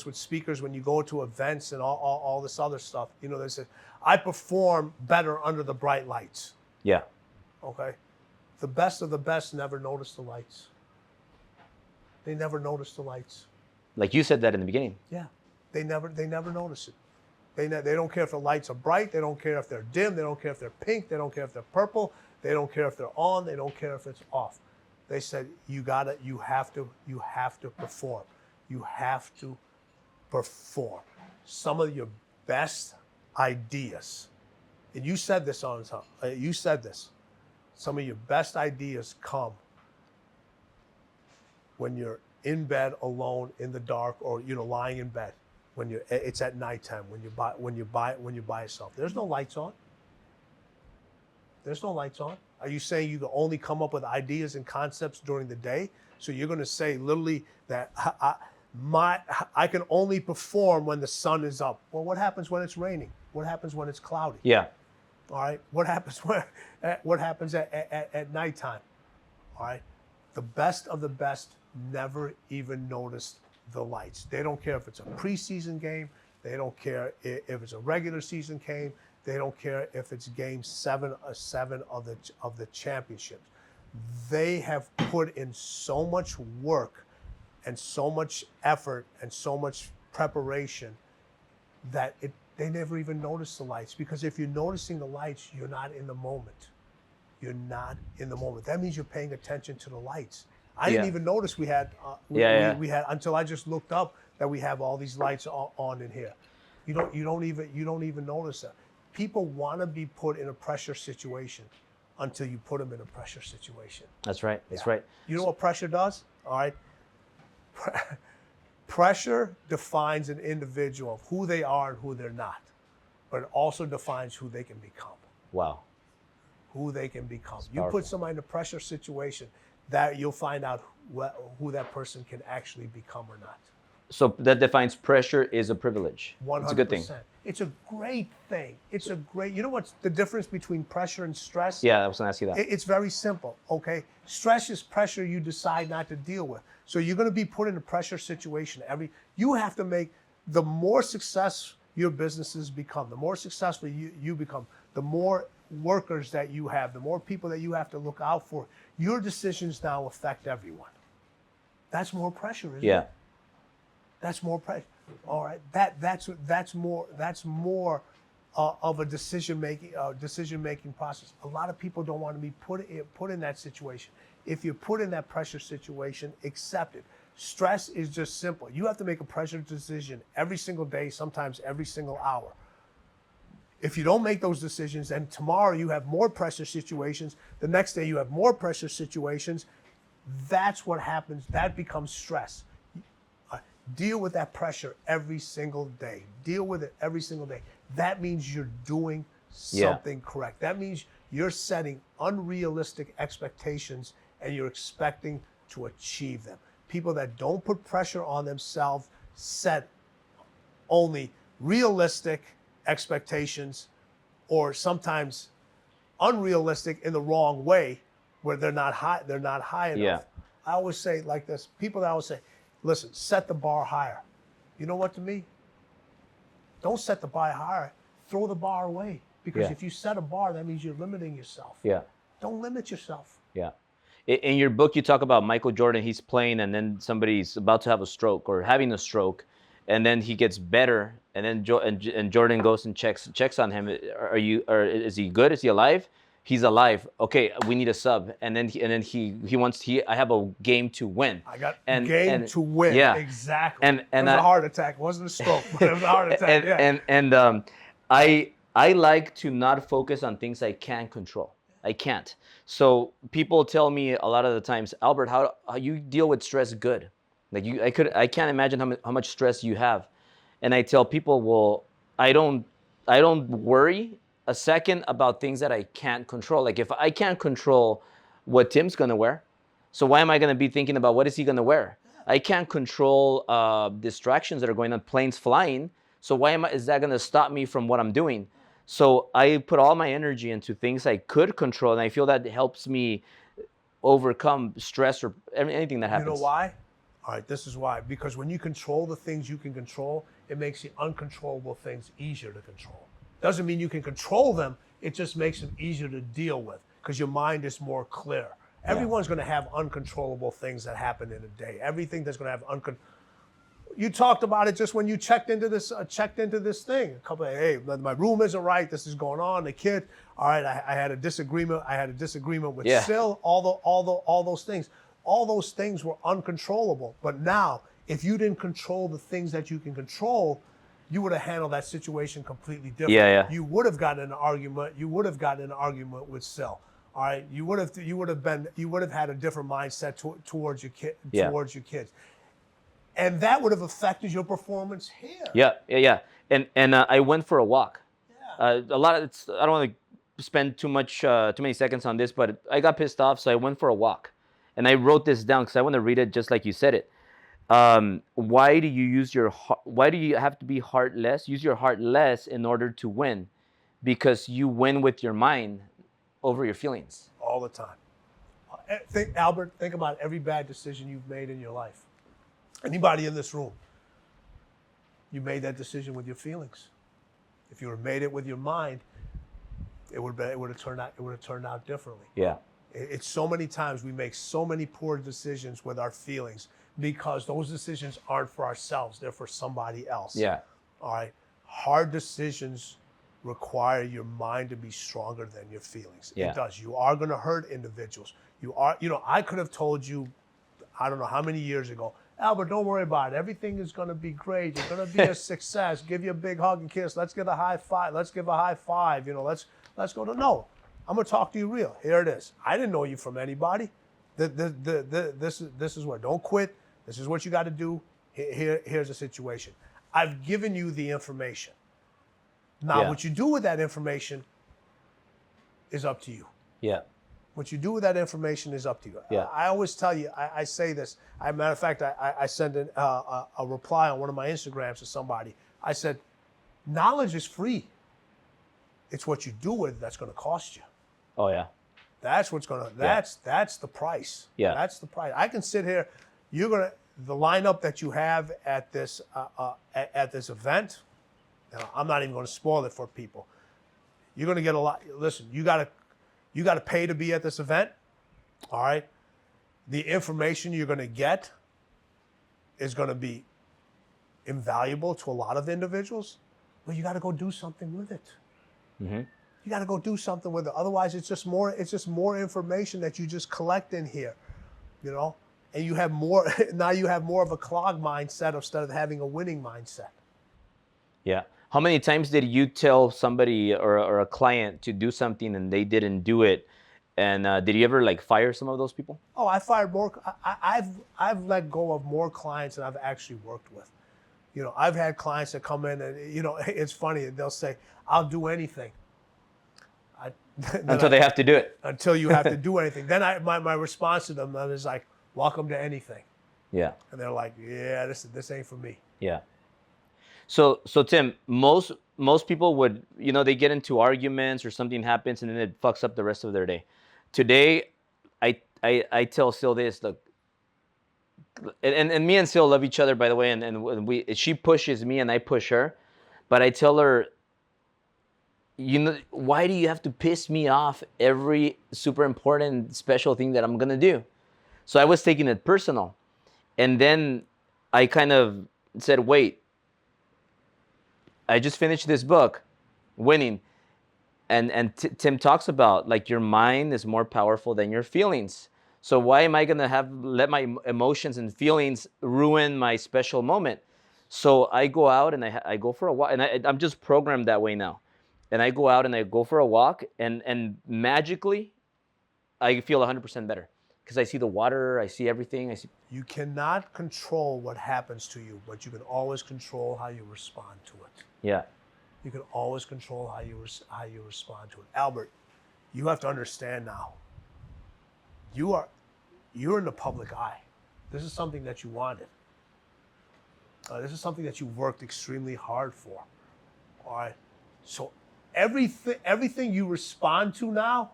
Speaker 1: with speakers when you go to events and all this other stuff. They say, I perform better under the bright lights.
Speaker 2: Yeah.
Speaker 1: Okay. The best of the best never notice the lights. They never notice the lights.
Speaker 2: Like you said that in the beginning.
Speaker 1: Yeah. They never notice it. They don't care if the lights are bright. They don't care if they're dim. They don't care if they're pink. They don't care if they're purple. They don't care if they're on. They don't care if it's off. They said, you have to perform. You have to perform. Some of your best ideas, and you said this on time. You said this. Some of your best ideas come when you're in bed alone in the dark, or lying in bed. It's at nighttime when you're by yourself. There's no lights on. There's no lights on. Are you saying you can only come up with ideas and concepts during the day? So you're going to say literally that I can only perform when the sun is up. Well, what happens when it's raining? What happens when it's cloudy?
Speaker 2: Yeah.
Speaker 1: All right. What happens at nighttime? All right. The best of the best never even noticed the lights. They don't care if it's a preseason game. They don't care if it's a regular season game. They don't care if it's game 7 of the championships. They have put in so much work and so much effort and so much preparation that they never even notice the lights. Because if you're noticing the lights, you're not in the moment. You're not in the moment. That means you're paying attention to the lights. I didn't even notice we had we had until I just looked up that we have all these lights on in here. You don't even notice that. People want to be put in a pressure situation until you put them in a pressure situation.
Speaker 2: That's right. That's right.
Speaker 1: You know what pressure does? All right. Pressure defines an individual of who they are and who they're not, but it also defines who they can become.
Speaker 2: Wow.
Speaker 1: Who they can become.
Speaker 2: That's
Speaker 1: you
Speaker 2: powerful.
Speaker 1: put somebody in a pressure situation, that you'll find out who that person can actually become or not.
Speaker 2: So that defines pressure is a privilege.
Speaker 1: 100%.
Speaker 2: It's a good thing.
Speaker 1: It's a great thing. You know what's the difference between pressure and stress?
Speaker 2: Yeah, I was going to ask you that.
Speaker 1: It's very simple, okay? Stress is pressure you decide not to deal with. So you're going to be put in a pressure situation. You have to make, the more success your businesses become, the more successful you become, the more workers that you have, the more people that you have to look out for, your decisions now affect everyone. That's more pressure, isn't it? That's more pressure. All right. That's more of a decision making process. A lot of people don't want to be put in that situation. If you're put in that pressure situation, accept it. Stress is just simple. You have to make a pressure decision every single day, sometimes every single hour. If you don't make those decisions, then tomorrow you have more pressure situations. The next day you have more pressure situations. That's what happens. That becomes stress. Deal with that pressure every single day. Deal with it every single day. That means you're doing something correct. That means you're setting unrealistic expectations and you're expecting to achieve them. People that don't put pressure on themselves set only realistic expectations, or sometimes unrealistic in the wrong way, where they're not high enough.
Speaker 2: Yeah.
Speaker 1: I always say like this, people that always say, listen, set the bar higher. You know what, to me? Don't set the bar higher. Throw the bar away. Because if you set a bar, that means you're limiting yourself.
Speaker 2: Yeah.
Speaker 1: Don't limit yourself.
Speaker 2: Yeah. In your book, you talk about Michael Jordan. He's playing, and then somebody's about to have a stroke or having a stroke, and then he gets better, and then and Jordan goes and checks on him. Is he good? Is he alive? He's alive. Okay, we need a sub, and then I have a game to win.
Speaker 1: I got a game to win.
Speaker 2: Yeah,
Speaker 1: exactly.
Speaker 2: And
Speaker 1: it was a heart attack. It wasn't a stroke, but it was a heart attack.
Speaker 2: I like to not focus on things I can't control. I can't. So people tell me a lot of the times, Albert, how you deal with stress good? Like I can't imagine how much stress you have. And I tell people, well, I don't worry a second about things that I can't control. Like if I can't control what Tim's gonna wear, so why am I gonna be thinking about what is he gonna wear? I can't control distractions that are going on, planes flying. So is that gonna stop me from what I'm doing? So I put all my energy into things I could control, and I feel that helps me overcome stress or anything that happens.
Speaker 1: You know why? All right, this is why. Because when you control the things you can control, it makes the uncontrollable things easier to control. Doesn't mean you can control them, it just makes them easier to deal with because your mind is more clear. Everyone's going to have uncontrollable things that happen in a day. Everything that's going to have You talked about it just when you checked into this thing. Hey, my room isn't right. This is going on. The kid. All right, I had a disagreement. With Sil. All those things. All those things were uncontrollable. But now, if you didn't control the things that you can control, you would have handled that situation completely different.
Speaker 2: Yeah.
Speaker 1: You would have gotten an argument. You would have gotten an argument with Sil. All right. You would have had a different mindset towards your kids. And that would have affected your performance here.
Speaker 2: Yeah. And I went for a walk. I don't want to spend too many seconds on this, but I got pissed off, so I went for a walk, and I wrote this down because I want to read it just like you said it. Why do you have to be heartless? Use your heart less in order to win, because you win with your mind over your feelings
Speaker 1: all the time. Albert, think about every bad decision you've made in your life. Anybody in this room, you made that decision with your feelings. If you would have made it with your mind, it would have turned out differently.
Speaker 2: Yeah.
Speaker 1: It's so many times we make so many poor decisions with our feelings because those decisions aren't for ourselves, they're for somebody else.
Speaker 2: Yeah.
Speaker 1: All right. Hard decisions require your mind to be stronger than your feelings.
Speaker 2: Yeah.
Speaker 1: It does. You are going to hurt individuals. I could have told you, I don't know how many years ago, Albert, don't worry about it. Everything is going to be great. You're going to be a success. Give you a big hug and kiss. Let's give a high five. Let's give a high five. Let's go to no. I'm going to talk to you real. Here it is. I didn't know you from anybody. This is what. Don't quit. This is what you got to do. Here's the situation. I've given you the information. Now, what you do with that information is up to you.
Speaker 2: Yeah.
Speaker 1: What you do with that information is up to you.
Speaker 2: Yeah.
Speaker 1: I always tell you, I say this. As a matter of fact, I sent a reply on one of my Instagrams to somebody. I said, knowledge is free. It's what you do with it that's going to cost you.
Speaker 2: Oh, yeah.
Speaker 1: That's what's going to, that's the price.
Speaker 2: Yeah.
Speaker 1: That's the price. I can sit here, the lineup that you have at this event, I'm not even going to spoil it for people. You're going to get a lot. Listen, you got to pay to be at this event. All right. The information you're going to get is going to be invaluable to a lot of individuals. Well, you got to go do something with it.
Speaker 2: Mm-hmm.
Speaker 1: You got to go do something with it. Otherwise, it's just more information that you just collect in here, and you have more. Now you have more of a clog mindset instead of having a winning mindset.
Speaker 2: Yeah. How many times did you tell somebody or a client to do something and they didn't do it, And did you ever like fire some of those people?
Speaker 1: Oh, I fired more. I've let go of more clients than I've actually worked with. You know, I've had clients that come in and, you know, it's funny. They'll say, "I'll do anything."
Speaker 2: Until they have to do it.
Speaker 1: Until you have to do anything. Then my response to them is like, "Welcome to anything."
Speaker 2: Yeah.
Speaker 1: And they're like, "Yeah, this ain't for me."
Speaker 2: Yeah. So Tim, most people would, you know, they get into arguments or something happens and then it fucks up the rest of their day. Today, I tell Sil this, look, and me and Sil love each other, by the way, and she pushes me and I push her, but I tell her, you know, why do you have to piss me off every super important special thing that I'm gonna do? So I was taking it personal, and then I kind of said, wait, I just finished this book, Winning, and Tim talks about like your mind is more powerful than your feelings. So why am I gonna let my emotions and feelings ruin my special moment? So I go out and I go for a walk, and I'm just programmed that way now. And I go out and I go for a walk, and magically, I feel 100% better because I see the water, I see everything, I see.
Speaker 1: You cannot control what happens to you, but you can always control how you respond to it.
Speaker 2: Yeah.
Speaker 1: You can always control how you respond to it. Albert, you have to understand now. You're in the public eye. This is something that you wanted. This is something that you worked extremely hard for. All right. So everything you respond to now,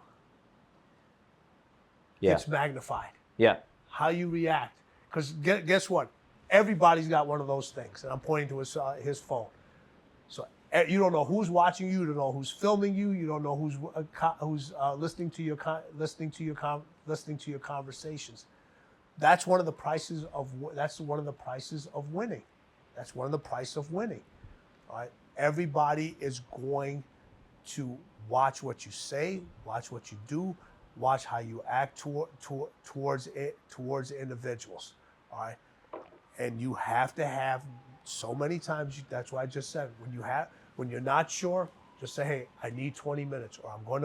Speaker 2: Yeah.
Speaker 1: it's magnified.
Speaker 2: Yeah.
Speaker 1: How you react. Because guess what? Everybody's got one of those things. And I'm pointing to his phone. So you don't know who's watching you. You don't know who's filming you. You don't know who's listening to your conversations. That's one of the prices of winning. That's one of the prices of winning. All right. Everybody is going to watch what you say, watch what you do, watch how you act towards individuals. All right. And you have to have so many times. That's why I just said when you're not sure, just say, hey, I need 20 minutes, or I'm going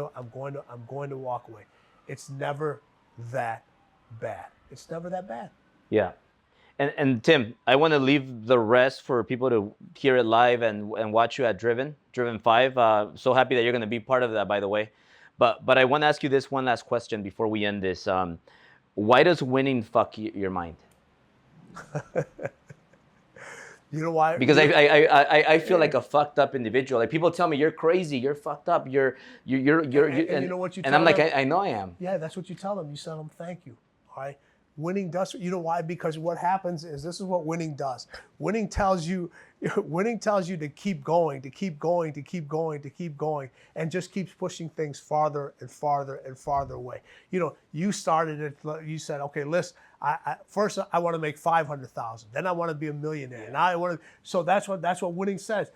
Speaker 1: to walk away. It's never that bad. It's never that bad.
Speaker 2: Yeah. And Tim, I want to leave the rest for people to hear it live and watch you at Driven 5. So happy that you're going to be part of that, by the way. But I want to ask you this one last question before we end this. Why does winning fuck your mind?
Speaker 1: You know why?
Speaker 2: Because I feel like a fucked up individual. Like people tell me you're crazy, you're fucked up, you're and
Speaker 1: you know what you tell
Speaker 2: and I'm like
Speaker 1: them?
Speaker 2: I know I am.
Speaker 1: Yeah, that's what you tell them. You tell them thank you. All right. Winning does. You know why? Because what happens is this is what winning does. Winning tells you to keep going, to keep going, to keep going, to keep going, and just keeps pushing things farther and farther and farther away. You know, you started it. You said, okay, listen. First I want to make 500,000. Then I want to be a millionaire. And I want to. So that's what winning says.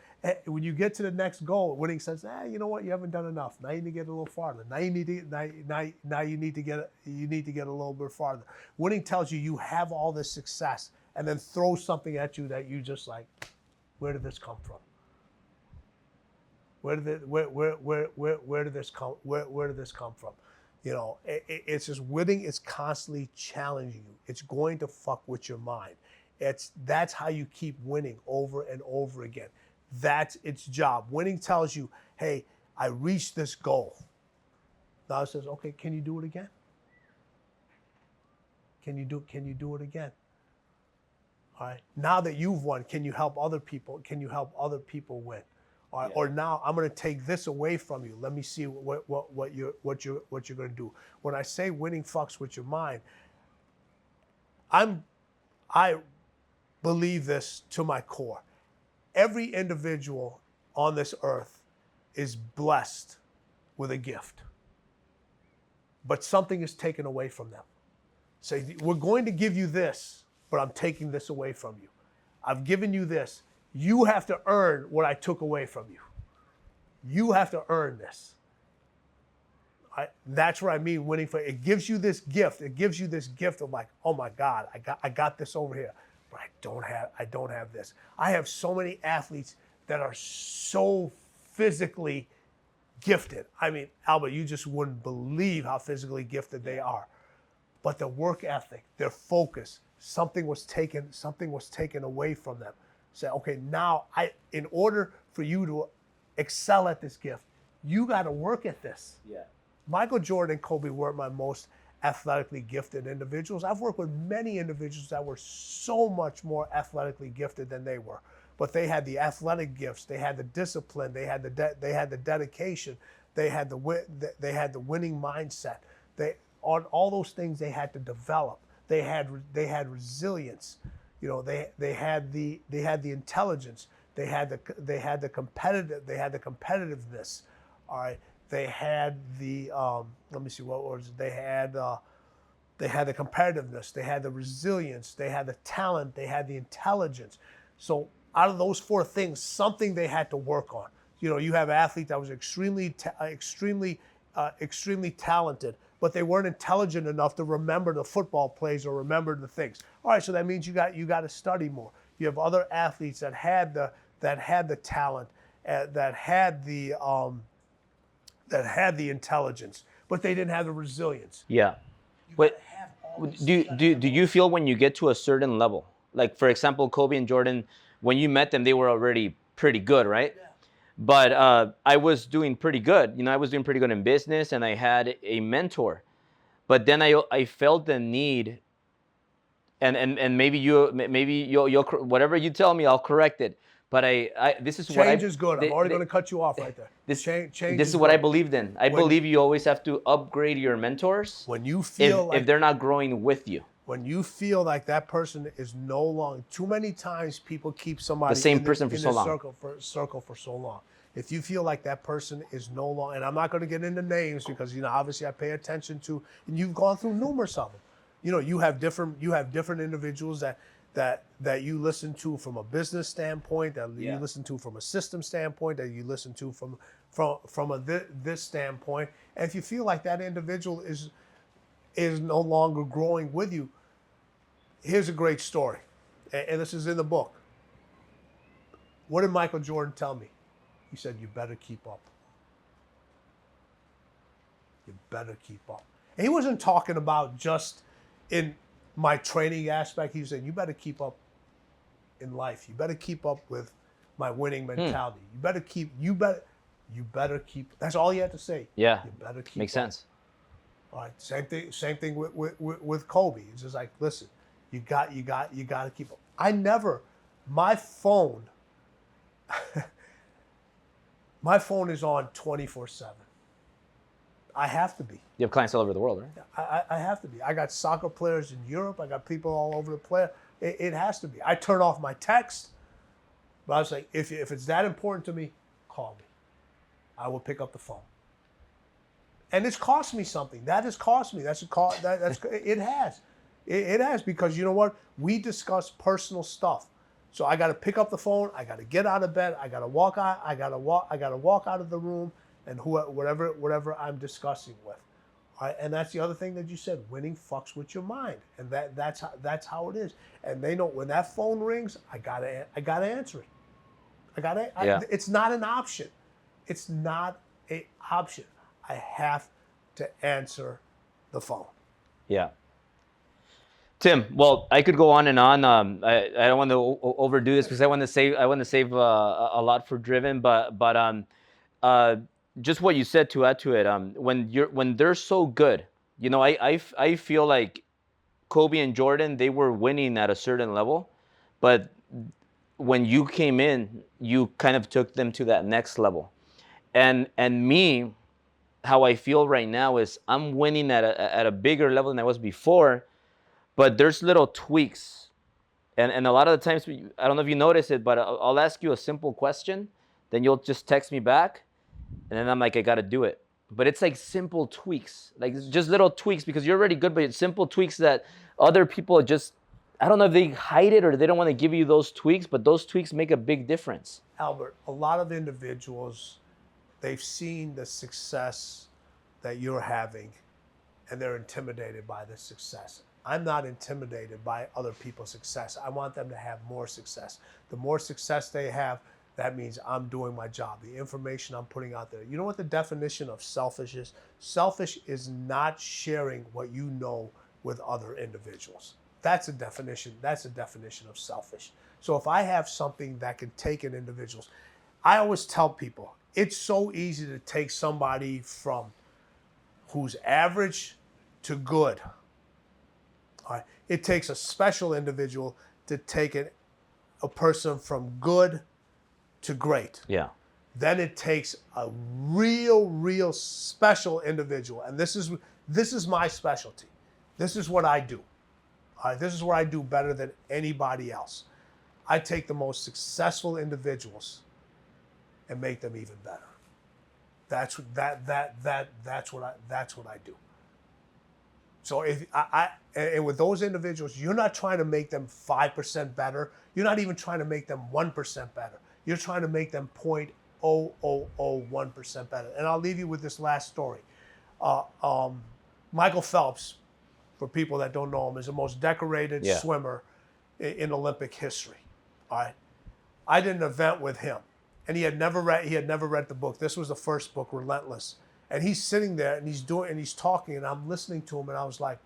Speaker 1: When you get to the next goal, winning says, you know what? You haven't done enough. Now you need to get a little farther. Now you need to get a little bit farther. Winning tells you have all this success, and then throws something at you that you just like, where did this come from? Where did this come from? You know, it's just winning is constantly challenging you. It's going to fuck with your mind. That's how you keep winning over and over again. That's its job. Winning tells you, hey, I reached this goal. Now it says, okay, can you do it again? Can you do it again? All right. Now that you've won, can you help other people? Can you help other people win? All right. Yeah. Or now I'm going to take this away from you. Let me see what you're going to do. When I say winning fucks with your mind, I believe this to my core. Every individual on this earth is blessed with a gift, but something is taken away from them. Say, we're going to give you this, but I'm taking this away from you. I've given you this. You have to earn what I took away from you. You have to earn this. That's what I mean winning. It gives you this gift. It gives you this gift of like, oh my God, I got this over here, but I don't have this. I have so many athletes that are so physically gifted. I mean, Albert, you just wouldn't believe how physically gifted they are. But their work ethic, their focus, something was taken away from them. Say, okay, now in order for you to excel at this gift, you got to work at this.
Speaker 2: Yeah.
Speaker 1: Michael Jordan and Kobe weren't my most athletically gifted individuals. I've worked with many individuals that were so much more athletically gifted than they were. But they had the athletic gifts, they had the discipline, they had the dedication, they had the winning mindset. On all those things they had to develop. They had resilience. You know, they had the intelligence. They had the competitiveness. All right. They had the let me see what was it? They had the competitiveness. They had the resilience. They had the talent. They had the intelligence. So out of those four things, something they had to work on. You know, you have an athlete that was extremely talented, but they weren't intelligent enough to remember the football plays or remember the things. All right, so that means you got to study more. You have other athletes that had the talent, that had the intelligence, but they didn't have the resilience.
Speaker 2: Yeah. But do you feel when you get to a certain level, like for example, Kobe and Jordan, when you met them, they were already pretty good, right?
Speaker 1: Yeah.
Speaker 2: But I was doing pretty good. You know, I was doing pretty good in business, and I had a mentor. But then I felt the need, and maybe you'll whatever you tell me, I'll correct it. But this is what
Speaker 1: change is good. I'm already going to cut you off right there.
Speaker 2: This
Speaker 1: change
Speaker 2: this is what I believed in. I believe you always have to upgrade your mentors
Speaker 1: when you feel
Speaker 2: if they're not growing with you.
Speaker 1: When you feel like that person is no longer, too many times people keep somebody
Speaker 2: The same person for so long.
Speaker 1: circle for so long. If you feel like that person is no longer, and I'm not going to get into names because, you know, obviously I pay attention to, and you've gone through numerous of them. You know, you have different individuals that you listen to from a business standpoint, that you listen to from a system standpoint, that you listen to from this standpoint. And if you feel like that individual is no longer growing with you, here's a great story, and this is in the book. What did Michael Jordan tell me? He said, you better keep up. You better keep up. And he wasn't talking about just in my training aspect. He said, you better keep up in life. You better keep up with my winning mentality. You better keep, that's all you had to say.
Speaker 2: Yeah.
Speaker 1: You better keep
Speaker 2: Makes
Speaker 1: up.
Speaker 2: sense.
Speaker 1: All right, same thing with Kobe. It's just like, listen, you got to keep up. My phone is on 24/7. I have to be.
Speaker 2: You have clients all over the world, right?
Speaker 1: I have to be. I got soccer players in Europe. I got people all over the place. It has to be. I turn off my text, but I was like, if it's that important to me, call me. I will pick up the phone. And it's cost me something. That has cost me. It has. It has, because you know what? We discuss personal stuff. So I got to pick up the phone. I got to get out of bed. I got to walk out. I got to walk out of the room, and whatever I'm discussing with. All right? And that's the other thing that you said. Winning fucks with your mind, and that's how it is. And they know when that phone rings, I gotta answer it. It's not an option. It's not an option. I have to answer the phone.
Speaker 2: Yeah. Tim, well, I could go on and on. I don't want to overdo this because I want to save a lot for Driven, but just what you said, to add to it, when they're so good, you know, I feel like Kobe and Jordan, they were winning at a certain level, but when you came in, you kind of took them to that next level, and me, how I feel right now is I'm winning at a bigger level than I was before. But there's little tweaks. And a lot of the times, I don't know if you notice it, but I'll ask you a simple question. Then you'll just text me back. And then I'm like, I got to do it. But it's like simple tweaks. Like it's just little tweaks because you're already good, but it's simple tweaks that other people just, I don't know if they hide it or they don't want to give you those tweaks, but those tweaks make a big difference.
Speaker 1: Albert, a lot of individuals, they've seen the success that you're having, and they're intimidated by the success. I'm not intimidated by other people's success. I want them to have more success. The more success they have, that means I'm doing my job. The information I'm putting out there. You know what the definition of selfish is? Selfish is not sharing what you know with other individuals. That's a definition. That's a definition of selfish. So if I have something that can take an individual's, I always tell people, it's so easy to take somebody from who's average to good. All right. It takes a special individual to take a person from good to great.
Speaker 2: Yeah.
Speaker 1: Then it takes a real special individual. And this is my specialty. This is what I do. All right. This is what I do better than anybody else. I take the most successful individuals and make them even better. That's what I do. So if and with those individuals, you're not trying to make them 5% better. You're not even trying to make them 1% better. You're trying to make them 0.0001% better. And I'll leave you with this last story. Michael Phelps, for people that don't know him, is the most decorated swimmer in Olympic history. All right, I did an event with him, and he had never read the book. This was the first book, Relentless. And he's sitting there and he's talking, and I'm listening to him, and I was like,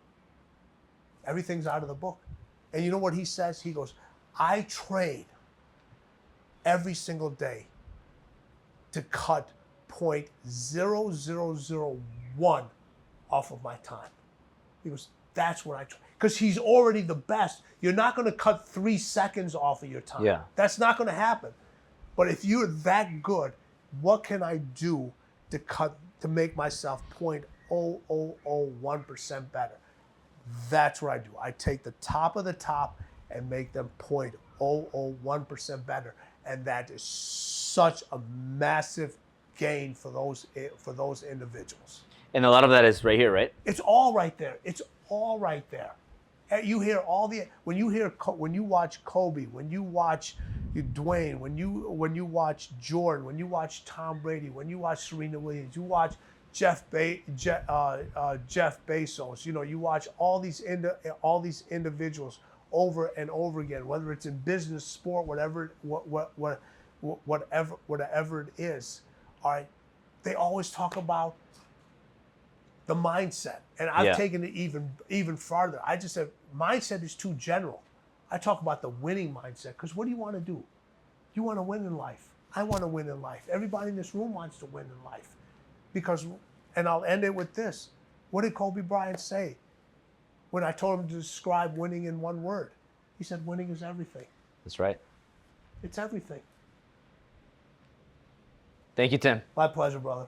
Speaker 1: everything's out of the book. And you know what he says? He goes, I train every single day to cut 0.0001 off of my time. He goes, that's what I try. Because he's already the best. You're not going to cut 3 seconds off of your time.
Speaker 2: Yeah.
Speaker 1: That's not going to happen. But if you're that good, what can I do to make myself 0.0001% better? That's what I do. I take the top of the top and make them 0.001% better. And that is such a massive gain for those individuals.
Speaker 2: And a lot of that is right here, right?
Speaker 1: It's all right there. It's all right there. And you hear when you watch Kobe, when you watch Dwayne, when you watch Jordan, when you watch Tom Brady, when you watch Serena Williams, you watch Jeff Bezos. You know, you watch all these individuals over and over again, whether it's in business, sport, whatever it is. All right, they always talk about the mindset, and I've taken it even farther. I just said mindset is too general. I talk about the winning mindset, because what do you want to do? You want to win in life. I want to win in life. Everybody in this room wants to win in life, because, and I'll end it with this. What did Kobe Bryant say when I told him to describe winning in one word? He said, winning is everything.
Speaker 2: That's right.
Speaker 1: It's everything.
Speaker 2: Thank you, Tim.
Speaker 1: My pleasure, brother.